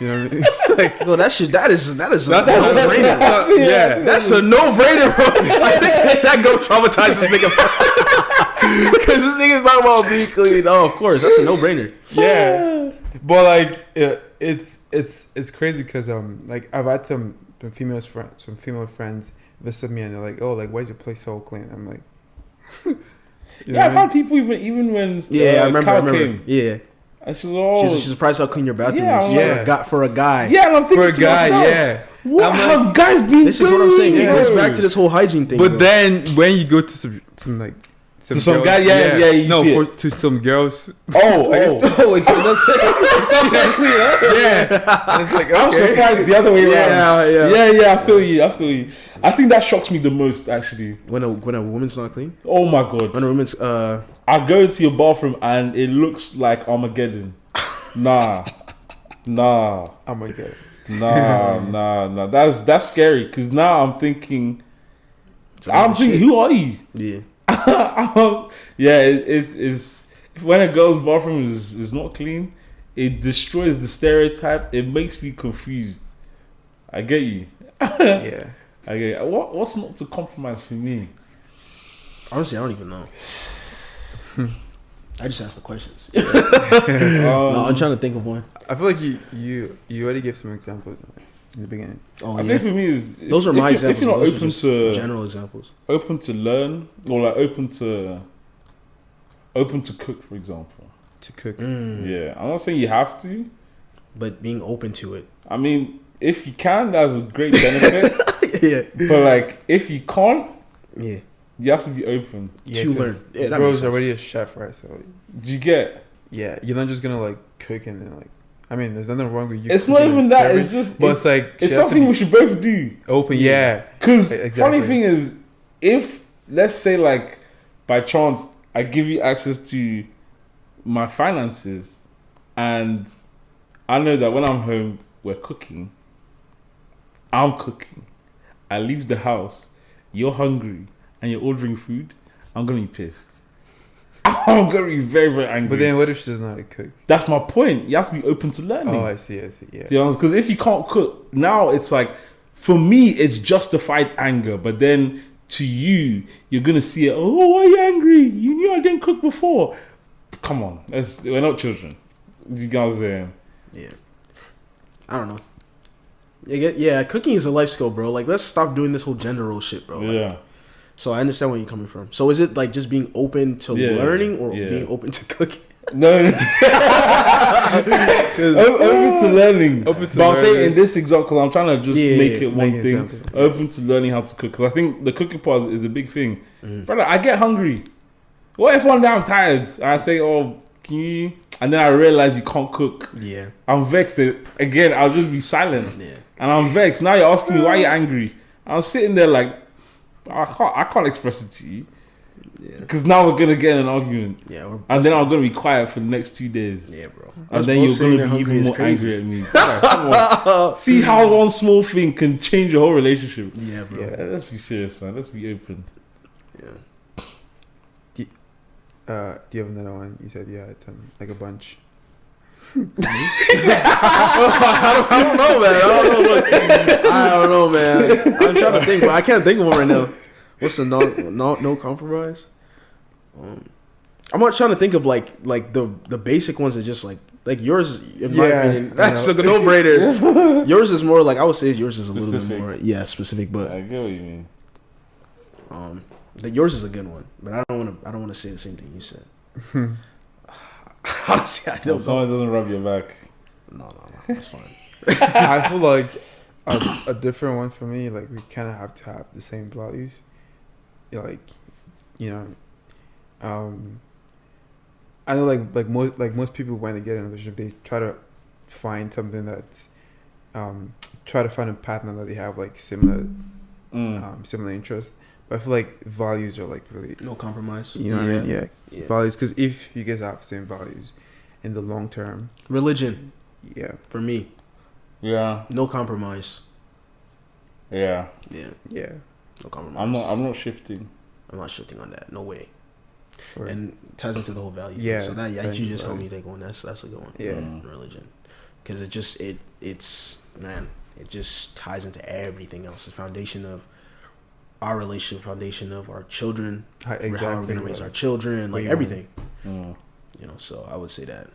You know what I mean? Like, no, that is a no-brainer. Yeah, that's a no-brainer, bro. I think that girl traumatizes this nigga because this nigga's talking about being clean. Oh, of course, that's a no-brainer. Yeah, but like it's crazy because like I've had some female friends visit me and they're like, oh, like why is your place so clean? I'm like, I've had people even when I remember. Came. Yeah. And she's surprised how clean your bathroom is. Yeah, for a guy. Yeah, and I'm thinking for a guy, myself, yeah. What have guys been This is what I'm saying. doing? It goes back to this whole hygiene thing. But though. then when you go to some like to some girls, guy, to some girls. It's not that clean, huh? Yeah, and it's like I'm surprised the other way around. Yeah. I feel you. I think that shocks me the most, actually. When a woman's not clean. Oh my god. When a woman's I go into your bathroom and it looks like Armageddon. Nah. Armageddon. Nah. That's scary because now I'm thinking, who are you? Yeah. It's when a girl's bathroom is not clean, it destroys the stereotype. It makes me confused. I get you. Yeah. I get you. What's not to compromise for me? Honestly, I don't even know. I just asked the questions. No, I'm trying to think of one. I feel like you already gave some examples in the beginning. Oh, I think for me is those are my examples. If you're not those open to general examples, open to learn or like open to cook, for example. To cook. Yeah, I'm not saying you have to, but being open to it. I mean, if you can, that's a great benefit. Yeah. But like, if you can't, yeah, you have to be open to learn. Yeah, that bro's already a chef, right? So do you get? Yeah, you're not just gonna like cook and then like. I mean, there's nothing wrong with you. It's not even that. It's just. But it's like it's something we should both do. Open, yeah. Because exactly. Funny thing is, if let's say like by chance I give you access to my finances, and I know that when I'm home we're cooking. I'm cooking. I leave the house. You're hungry and you're ordering food. I'm gonna be pissed. I'm gonna be very, very angry. But then what if she doesn't know how to cook? That's my point. You have to be open to learning. Oh, I see. Yeah. Because if you can't cook, now it's like, for me, it's justified anger. But then to you, you're gonna see it. Oh, why are you angry? You knew I didn't cook before. Come on, we're not children. You guys, yeah. I don't know. Yeah, cooking is a life skill, bro. Like, let's stop doing this whole gender role shit, bro. Like, yeah. So I understand where you're coming from. So is it like just being open to learning or being open to cooking? No. Open to learning. But I'm saying in this example, because I'm trying to just make it one thing. Example. Open to learning how to cook. Because I think the cooking part is a big thing. Brother, I get hungry. What if one day I'm tired? I say, oh, can you? And then I realize you can't cook. Yeah. I'm vexed. Again, I'll just be silent. Yeah. And I'm vexed. Now you're asking me why you're angry. I'm sitting there like, I can't express it to you. Yeah. Because now we're gonna get in an argument. Yeah. And then I'm gonna be quiet for the next 2 days. Yeah, bro. And then you're gonna be even more angry at me. Right, come on. See how one small thing can change your whole relationship. Yeah, bro. Yeah, let's be serious, man. Let's be open. Yeah. Do you have another one? You said it's like a bunch. I don't know, man. I'm trying to think, but I can't think of one right now. What's the no compromise? I'm not trying to think of like the basic ones that just like yours. In my opinion, that's a no-brainer. Yours is more like, I would say yours is a little bit more specific, but I get what you mean. Yours is a good one, but I don't want to say the same thing you said. Honestly, I don't know. Someone doesn't rub your back. No, that's fine. I feel like a different one for me. Like, we kind of have to have the same values. Like, I know like most people when they get in a relationship, they try to find something that's try to find a partner that they have like similar interests. But I feel like values are like really no compromise. You know what I mean? Yeah. Values, because if you guys have the same values in the long term, religion. Yeah, for me. Yeah. No compromise. Yeah. Yeah. Yeah. No compromise. I'm not shifting. I'm not shifting on that. No way. and ties into the whole value. Yeah. So that you just helped me think one. That's a good one. Yeah. Religion, because it just it just ties into everything else. The foundation of our relationship, foundation of our children, how we're gonna raise our children, like everything. You know, so I would say that.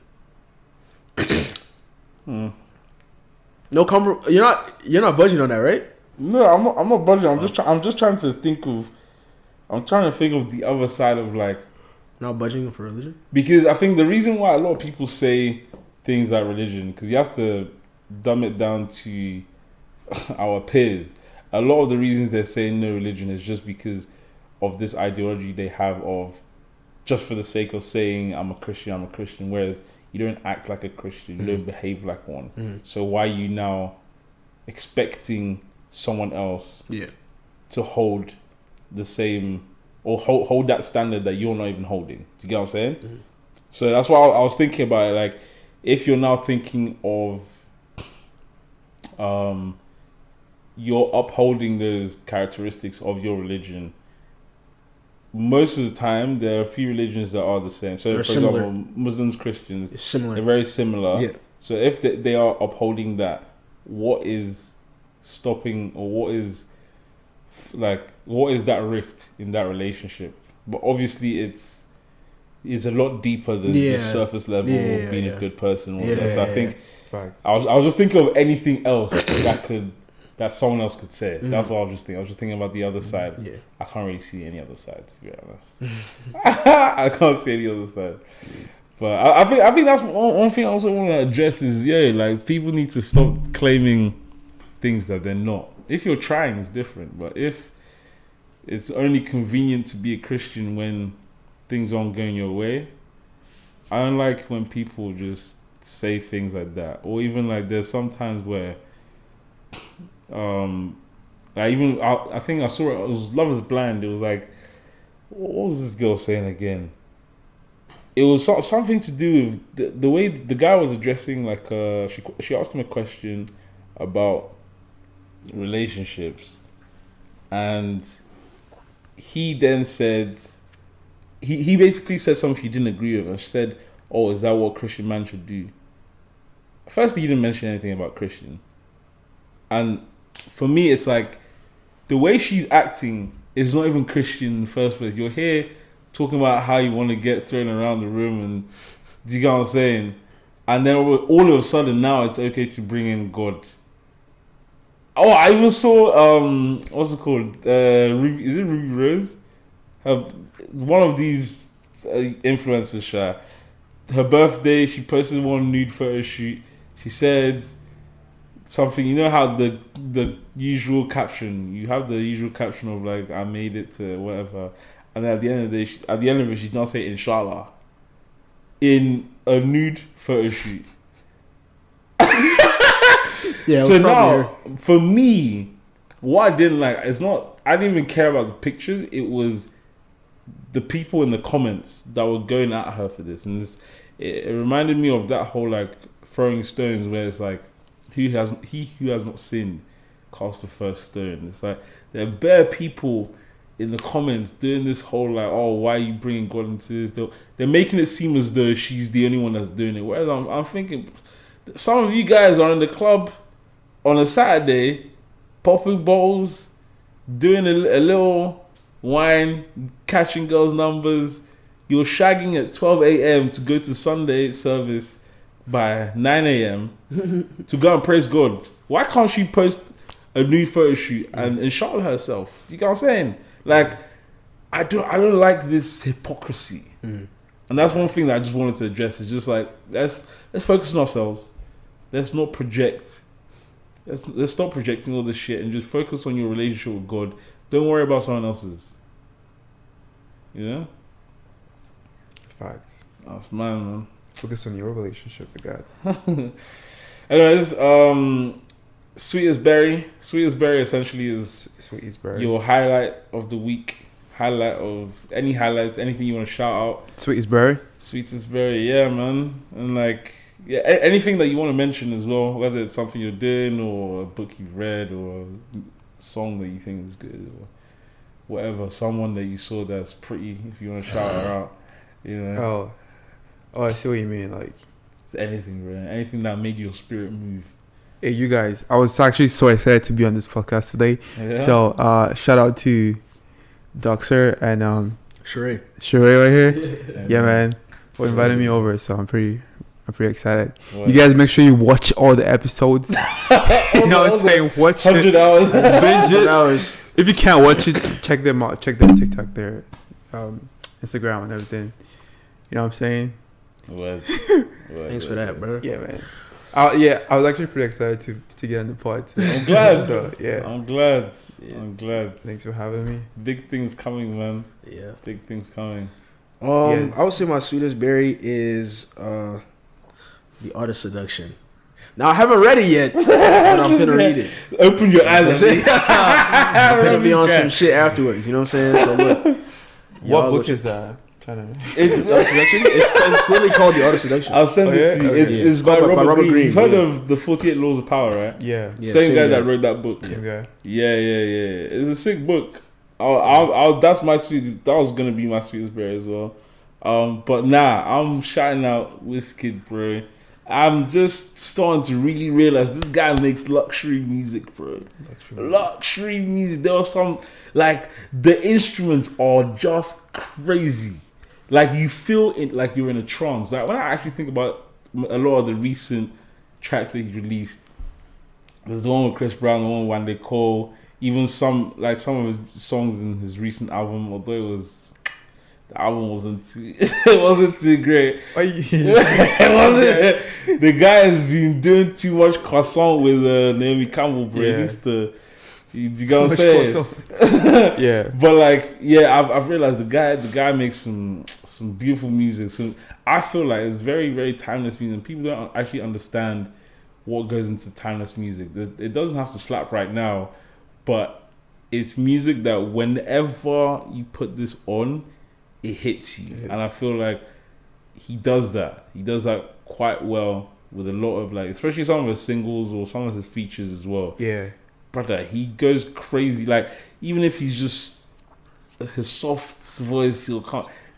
No you're not budging on that, right? No, I'm not budging. I'm just trying to think of. I'm trying to think of the other side of like. Not budging for religion? Because I think the reason why a lot of people say things like religion, because you have to dumb it down to our peers. A lot of the reasons they're saying no religion is just because of this ideology they have of just for the sake of saying I'm a Christian, whereas you don't act like a Christian, you don't behave like one. So why are you now expecting someone else to hold the same or hold that standard that you're not even holding? Do you get what I'm saying? So that's why I was thinking about it. Like, if you're now thinking of you're upholding those characteristics of your religion, most of the time there are a few religions that are the same. So they're for similar. example, Muslims, Christians, Similar. they're very similar. Yeah. So if they are upholding that, what is stopping, or what is that rift in that relationship? But obviously it's a lot deeper than the surface level of being a good person. So I think I was just thinking of anything else that someone else could say. That's what I was just thinking. I was just thinking about the other side. Yeah. I can't really see any other side, to be honest. I can't see any other side. But I think that's one thing I also want to address is like people need to stop claiming things that they're not. If you're trying, it's different. But if it's only convenient to be a Christian when things aren't going your way, I don't like when people just say things like that. Or even like there's sometimes where I think I saw it was Love Is Blind. It was like, what was this girl saying again? It was something to do with the way the guy was addressing, like she asked him a question about relationships, and he then said he basically said something he didn't agree with, and she said, "Oh, is that what a Christian man should do?" First, he didn't mention anything about Christian, and for me, it's like the way she's acting is not even Christian in the first place. You're here talking about how you want to get thrown around the room, and do you get what I'm saying? And then all of a sudden now it's okay to bring in God. Oh, I even saw what's it called? Is it Ruby Rose? One of these influencers. Her birthday, she posted one nude photo shoot. She said something. You know how the usual caption. You have the usual caption of like, "I made it to whatever," and then at the end of it, she don't say "Inshallah" in a nude photo shoot. Yeah. So now, for me, what I didn't like, I didn't even care about the pictures. It was the people in the comments that were going at her for this, and it reminded me of that whole like throwing stones, where it's like, he who has not sinned cast the first stone. It's like there are bare people in the comments doing this whole like, oh, why are you bringing God into this? They're making it seem as though she's the only one that's doing it. Whereas I'm thinking, some of you guys are in the club on a Saturday, popping bottles, doing a little wine, catching girls' numbers. You're shagging at 12 a.m. to go to Sunday service by 9 a.m. to go and praise God. Why can't she post a new photo shoot and inshallah herself? Do you get what I'm saying? Like, I don't like this hypocrisy. And that's one thing that I just wanted to address. Is just like, let's focus on ourselves. Let's not project. Let's stop projecting all this shit and just focus on your relationship with God. Don't worry about someone else's. You know? Facts. That's man. Focus on your relationship with God. Anyways, Sweetest Berry. Sweetest Berry essentially is Sweetest Berry. Your highlight of the week. Highlight of any highlights, anything you want to shout out. Sweetest Berry. Sweetest Berry, yeah, man. And like, yeah, anything that you want to mention as well, whether it's something you're doing or a book you've read or a song that you think is good or whatever, someone that you saw that's pretty, if you want to shout her out, you know. Oh, I see what you mean. Like, it's anything, bro. Anything that made your spirit move. Hey, you guys, I was actually so excited to be on this podcast today. Yeah. So, shout out to Doxer and Sheree right here. Yeah, man, for inviting me over. So I'm pretty excited. What? You guys make sure you watch all the episodes. You know what I'm saying? Watch 100 it. hours. Binge it. hours. If you can't watch it, check them out. Check their TikTok, their Instagram, and everything. You know what I'm saying? What? Thanks for that, bro. Yeah, man. I was actually pretty excited to get on the pod. Too. I'm glad. So, yeah. I'm glad. Yeah. I'm glad. Thanks for having me. Big things coming, man. Yeah. Big things coming. Yes. I would say my sweetest berry is the art of seduction. Now I haven't read it yet, but I'm gonna read it. Open your eyes. I'm gonna be on some shit afterwards. You know what I'm saying? So look, What book is that? It's literally called the art of seduction. I'll send it to you. Okay. It's by Robert Greene. You've heard yeah. of the 48 Laws of Power, right? Yeah. Same guy that wrote that book. Same guy. Yeah. It's a sick book. That's my sweetest. That was gonna be my sweetest berry as well. But I'm shouting out Wizkid, bro. I'm just starting to really realize this guy makes luxury music, bro. Luxury music. There was some, like, the instruments are just crazy. Like, you feel it like you're in a trance. Like, when I actually think about a lot of the recent tracks that he released, there's the one with Chris Brown, the one with Wande Cole, even some of his songs in his recent album, although the album wasn't too great. It wasn't. The guy has been doing too much croissant with Naomi Campbell, bro. Yeah. You gotta say it. Yeah. But like, yeah, I've realized the guy makes some beautiful music. So I feel like it's very, very timeless music. People don't actually understand what goes into timeless music. It doesn't have to slap right now, but it's music that whenever you put this on, it hits you. And I feel like he does that. He does that quite well with a lot of, like, especially some of his singles or some of his features as well. Yeah. Brother, he goes crazy. Like, even if he's just his soft voice,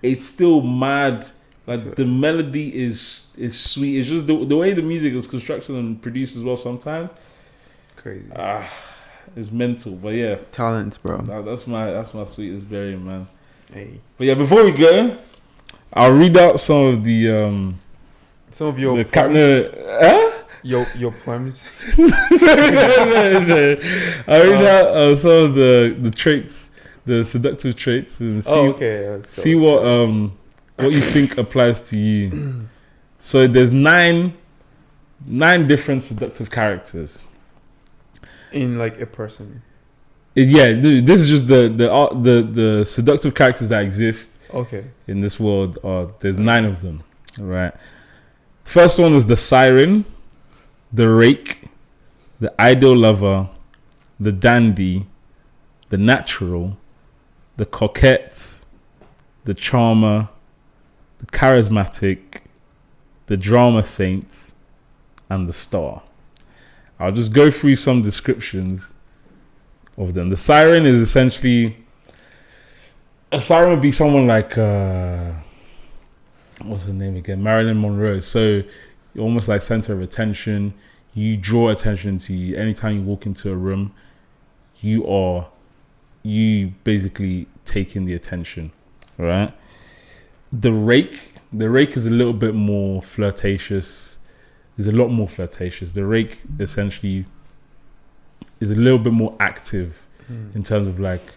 it's still mad. Like, the melody is sweet. It's just the way the music is constructed and produced as well sometimes. Crazy. It's mental. But yeah, Talents, bro. that's my sweetest berry, man. Hey. But yeah, before we go, I'll read out some of the Some of your poems. Your poems. No. I read out some of the traits, the seductive traits, and see what you think applies to you. So there's nine different seductive characters In like a person. This is just the seductive characters that exist. Okay. In this world. There's 9 of them. All right. First one is the siren, the rake, the ideal lover, the dandy, the natural, the coquette, the charmer, the charismatic, the drama saint, and the star. I'll just go through some descriptions of them. The siren is essentially, a siren would be someone like what's her name again? Marilyn Monroe. So you're almost like center of attention. You draw attention to you. Anytime you walk into a room, you basically taking the attention. All right. The rake is a little bit more flirtatious. Is a lot more flirtatious. The rake essentially is a little bit more active in terms of like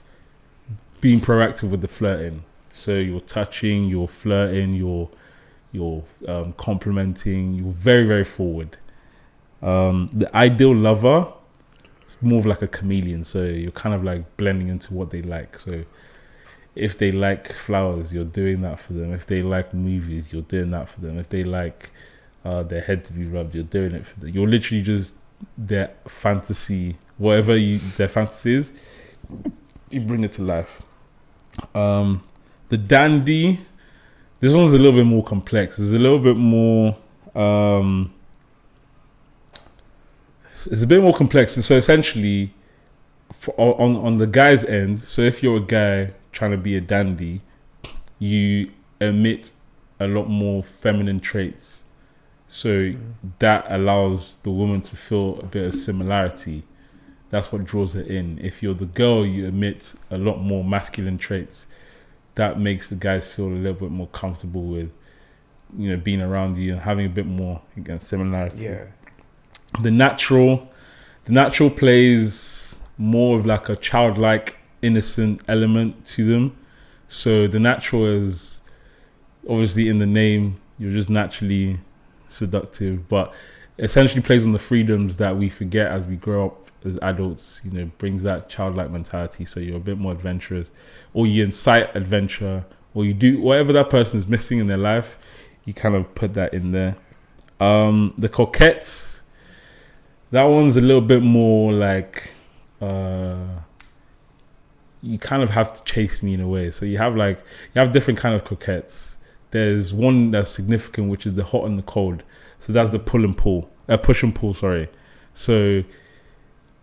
being proactive with the flirting. So you're touching, you're flirting, you're complimenting, you're very, very forward. The ideal lover is more of like a chameleon. So you're kind of like blending into what they like. So if they like flowers, you're doing that for them. If they like movies, you're doing that for them. If they like their head to be rubbed, you're doing it for them. You're literally just their fantasy, whatever their fantasy is, you bring it to life. The dandy, this one's a little bit more complex. It's a little bit more it's a bit more complex. And so essentially, on the guy's end, so if you're a guy trying to be a dandy, you emit a lot more feminine traits. So that allows the woman to feel a bit of similarity. That's what draws her in. If you're the girl, you emit a lot more masculine traits. That makes the guys feel a little bit more comfortable with, being around you and having a bit more, again, similarity. Yeah. The natural plays more of like a childlike, innocent element to them. So the natural is obviously in the name, you're just naturally seductive, but essentially plays on the freedoms that we forget as we grow up as adults. Brings that childlike mentality. So you're a bit more adventurous, or you incite adventure, or you do whatever that person is missing in their life. You kind of put that in there. The coquettes. That one's a little bit more like you kind of have to chase me in a way. So you have different kind of coquettes. There's one that's significant, which is the hot and the cold. So that's the push and pull. Sorry. So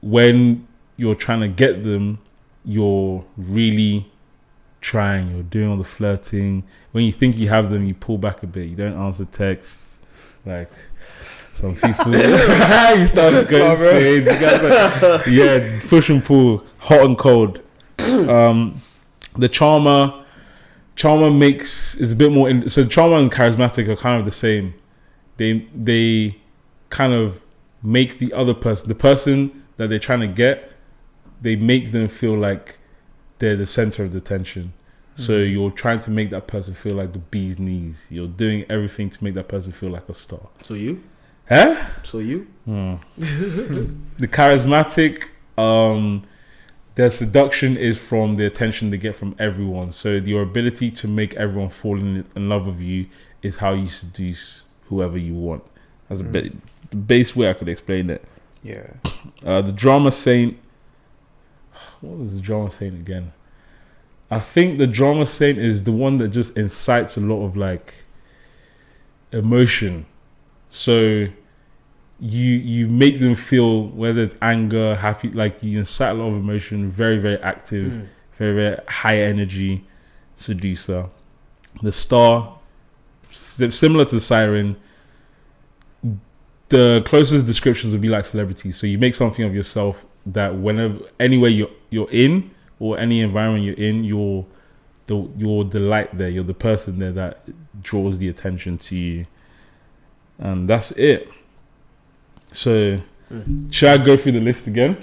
when you're trying to get them, you're really trying. You're doing all the flirting. When you think you have them, you pull back a bit. You don't answer texts. Like some people, you start going straight. Yeah, push and pull, hot and cold. The charmer is a bit more. So charmer and charismatic are kind of the same. They kind of make the other person, the person that they're trying to get, they make them feel like they're the center of the attention. So you're trying to make that person feel like the bee's knees. You're doing everything to make that person feel like a star. So you? Huh? So you? The charismatic, their seduction is from the attention they get from everyone. So your ability to make everyone fall in love with you is how you seduce whoever you want. That's the base way I could explain it. Yeah. The drama saint. What was the drama saint again? I think the drama saint is the one that just incites a lot of like emotion. So you make them feel, whether it's anger, happy, like you incite a lot of emotion, very, very active, very, very high energy seducer. The star, similar to the siren, the closest descriptions would be like celebrities. So you make something of yourself that anywhere you're in, or any environment you're in, you're the light there. You're the person there that draws the attention to you, and that's it. So, should I go through the list again?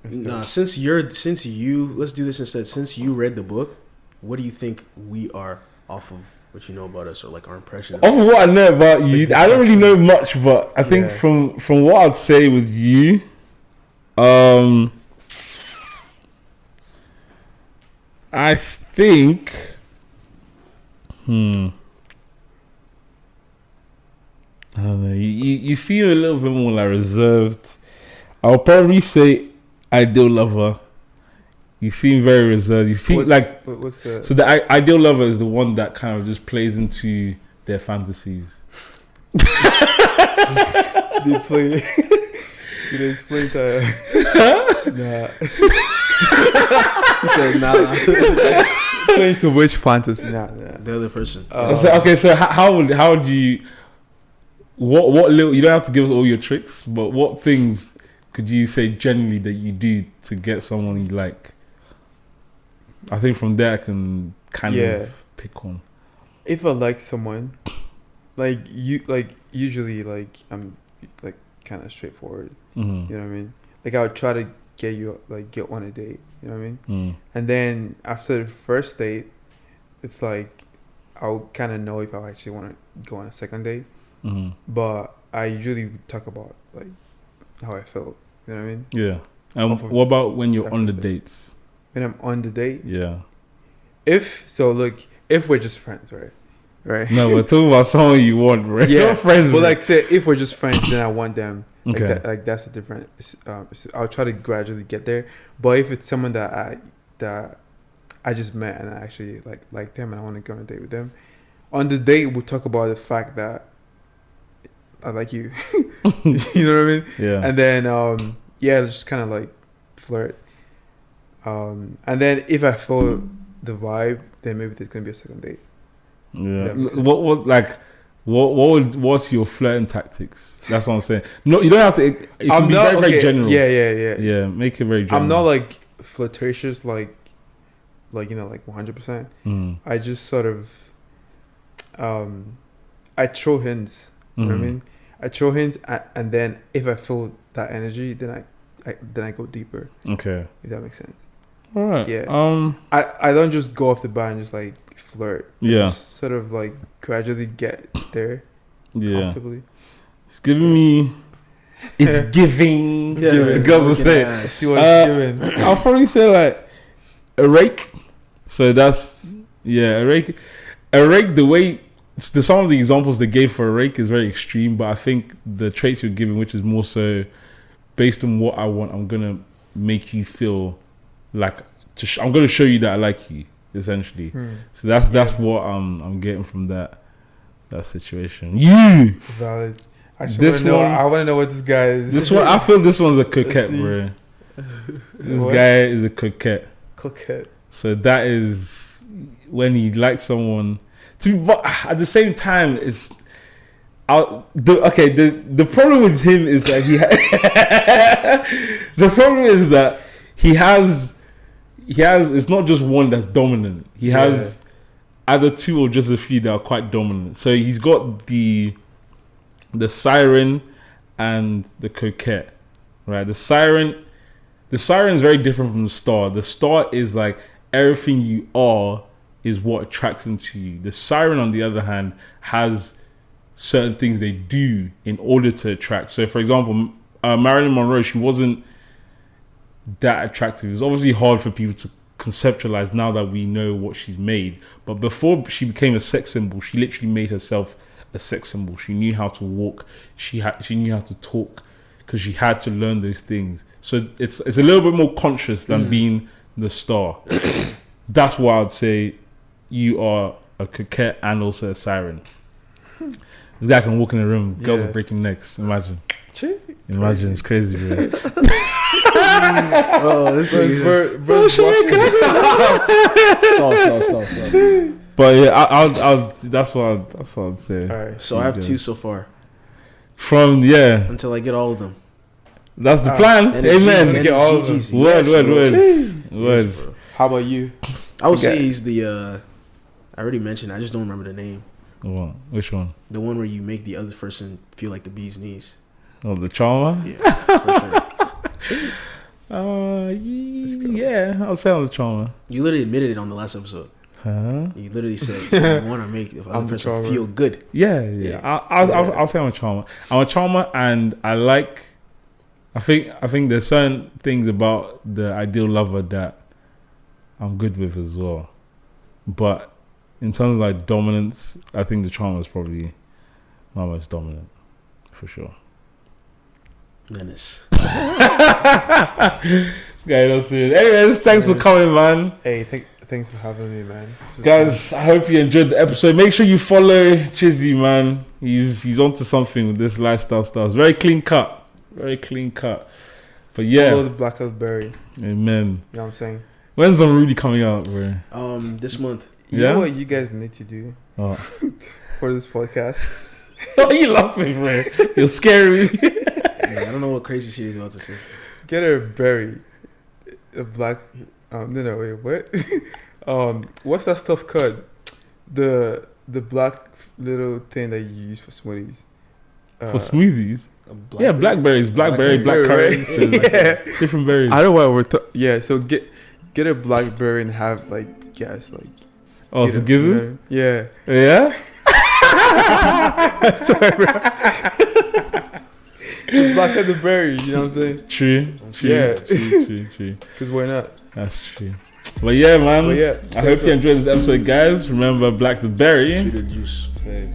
Nah, since you, let's do this instead. Since you read the book, what do you think we are off of what you know about us, or like our impression? Off of what I know about you, I don't really know much, but I think from what I'd say with you, I think, I don't know. You seem a little bit more like reserved. I'll probably say ideal lover. You seem very reserved. You seem what's the? So the ideal lover is the one that kind of just plays into their fantasies. Did they explain that? Nah. He said, nah. Playing to which fantasy? Nah. The other person. So how would you? What little? You don't have to give us all your tricks, but what things could you say generally that you do to get someone you like? I think from there I can kind of pick one. If I like someone, usually I'm like kind of straightforward. Mm-hmm. You know what I mean? Like I would try to get on a date. You know what I mean? And then after the first date, it's like I'll kind of know if I actually want to go on a second date. Mm-hmm. But I usually talk about like how I felt. You know what I mean? Yeah. And what about when you're on the dates? When I'm on the date? Yeah. If we're just friends, right? Right. No, we're talking about someone you want, right? Yeah. You're friends But with. like, say if we're just friends, then I want them. Like Okay. That's a different. I'll try to gradually get there. But if it's someone that I just met and I actually like them and I want to go on a date with them, on the date we'll talk about the fact that I like you. You know what I mean? Yeah. And then just kind of like flirt. And then if I feel the vibe, then maybe there's gonna be a second date. Yeah. What's your flirting tactics? That's what I'm saying. No, you don't have to. It can be very general. Yeah. Make it very general. I'm not like flirtatious, like 100%. I just sort of, I throw hints. You know what I mean? I throw hints, and then if I feel that energy, then I go deeper. Okay. If that makes sense. All right. Yeah. I don't just go off the bat and just like flirt. I just sort of like gradually get there. Yeah. Comfortably. It's giving me. It's giving. Yeah. Go say. See what it's giving. I'll probably say like a rake. So that's a rake. A rake. The way some of the examples they gave for a rake is very extreme, but I think the traits you're giving, which is more so based on what I want, I'm gonna make you feel like I'm gonna show you that I like you, essentially. So that's what I'm getting from that situation. You valid. I want to know what this guy is. This one, I feel this one's a coquette, bro. This guy is a coquette. Coquette. So that is when you like someone. But at the same time, it's the problem with him is that the problem is that he has it's not just one that's dominant. He has either two or just a few that are quite dominant. So he's got the siren and the coquette, right? The siren is very different from the star. The star is like everything you are is what attracts them to you. The siren, on the other hand, has certain things they do in order to attract. So, for example, Marilyn Monroe, she wasn't that attractive. It's obviously hard for people to conceptualize now that we know what she's made. But before she became a sex symbol, she literally made herself a sex symbol. She knew how to walk. She knew how to talk because she had to learn those things. So it's a little bit more conscious than being the star. That's why I'd say you are a coquette and also a siren. This guy can walk in the room. Girls are breaking necks. Imagine. It's crazy, bro. This Stop. But yeah, I'll. That's what I'd say. All right. So I have two so far. Until I get all of them. That's the plan. Amen. Get all of them. Word. How about you? I would say he's the. I already mentioned. I just don't remember the name. What? Which one? The one where you make the other person feel like the bee's knees. Oh, the charmer? Yeah, for sure. Yeah, I'll say on the charmer. You literally admitted it on the last episode. Huh? You literally said you want to make the other person feel good. Yeah. I'll say I'm a charmer. I'm a charmer, and I like. I think there's certain things about the ideal lover that I'm good with as well, but in terms of like dominance, I think the charmer is probably my most dominant, for sure. Menace. Guy, no serious. Anyways, thanks for coming, man. Hey, thanks for having me, man. Guys, I hope you enjoyed the episode. Make sure you follow Chizi, man. He's onto something with this lifestyle stuff. It's very clean cut. But yeah. Follow the BlackerTheBerry. Amen. You know what I'm saying? When's Unruly coming out, bro? This month. You know what you guys need to do for this podcast? Why are you laughing, bro? You're scaring me. I don't know what crazy shit he's about to say. Get a berry. A black... no, wait, what? What's that stuff called? The black little thing that you use for smoothies. For smoothies? Blackberries. Blackberry, blackcurrant. Yeah. Different berries. I don't know why we're... so get a blackberry and have, like, gas, like... Oh, so give them? Yeah. Yeah? Sorry, bro. BlackerTheBerry, you know what I'm saying? True. Because why not? That's true. But yeah, man. I hope you enjoyed this episode, guys. Remember, BlackerTheBerry. Sweetest juice. Safe.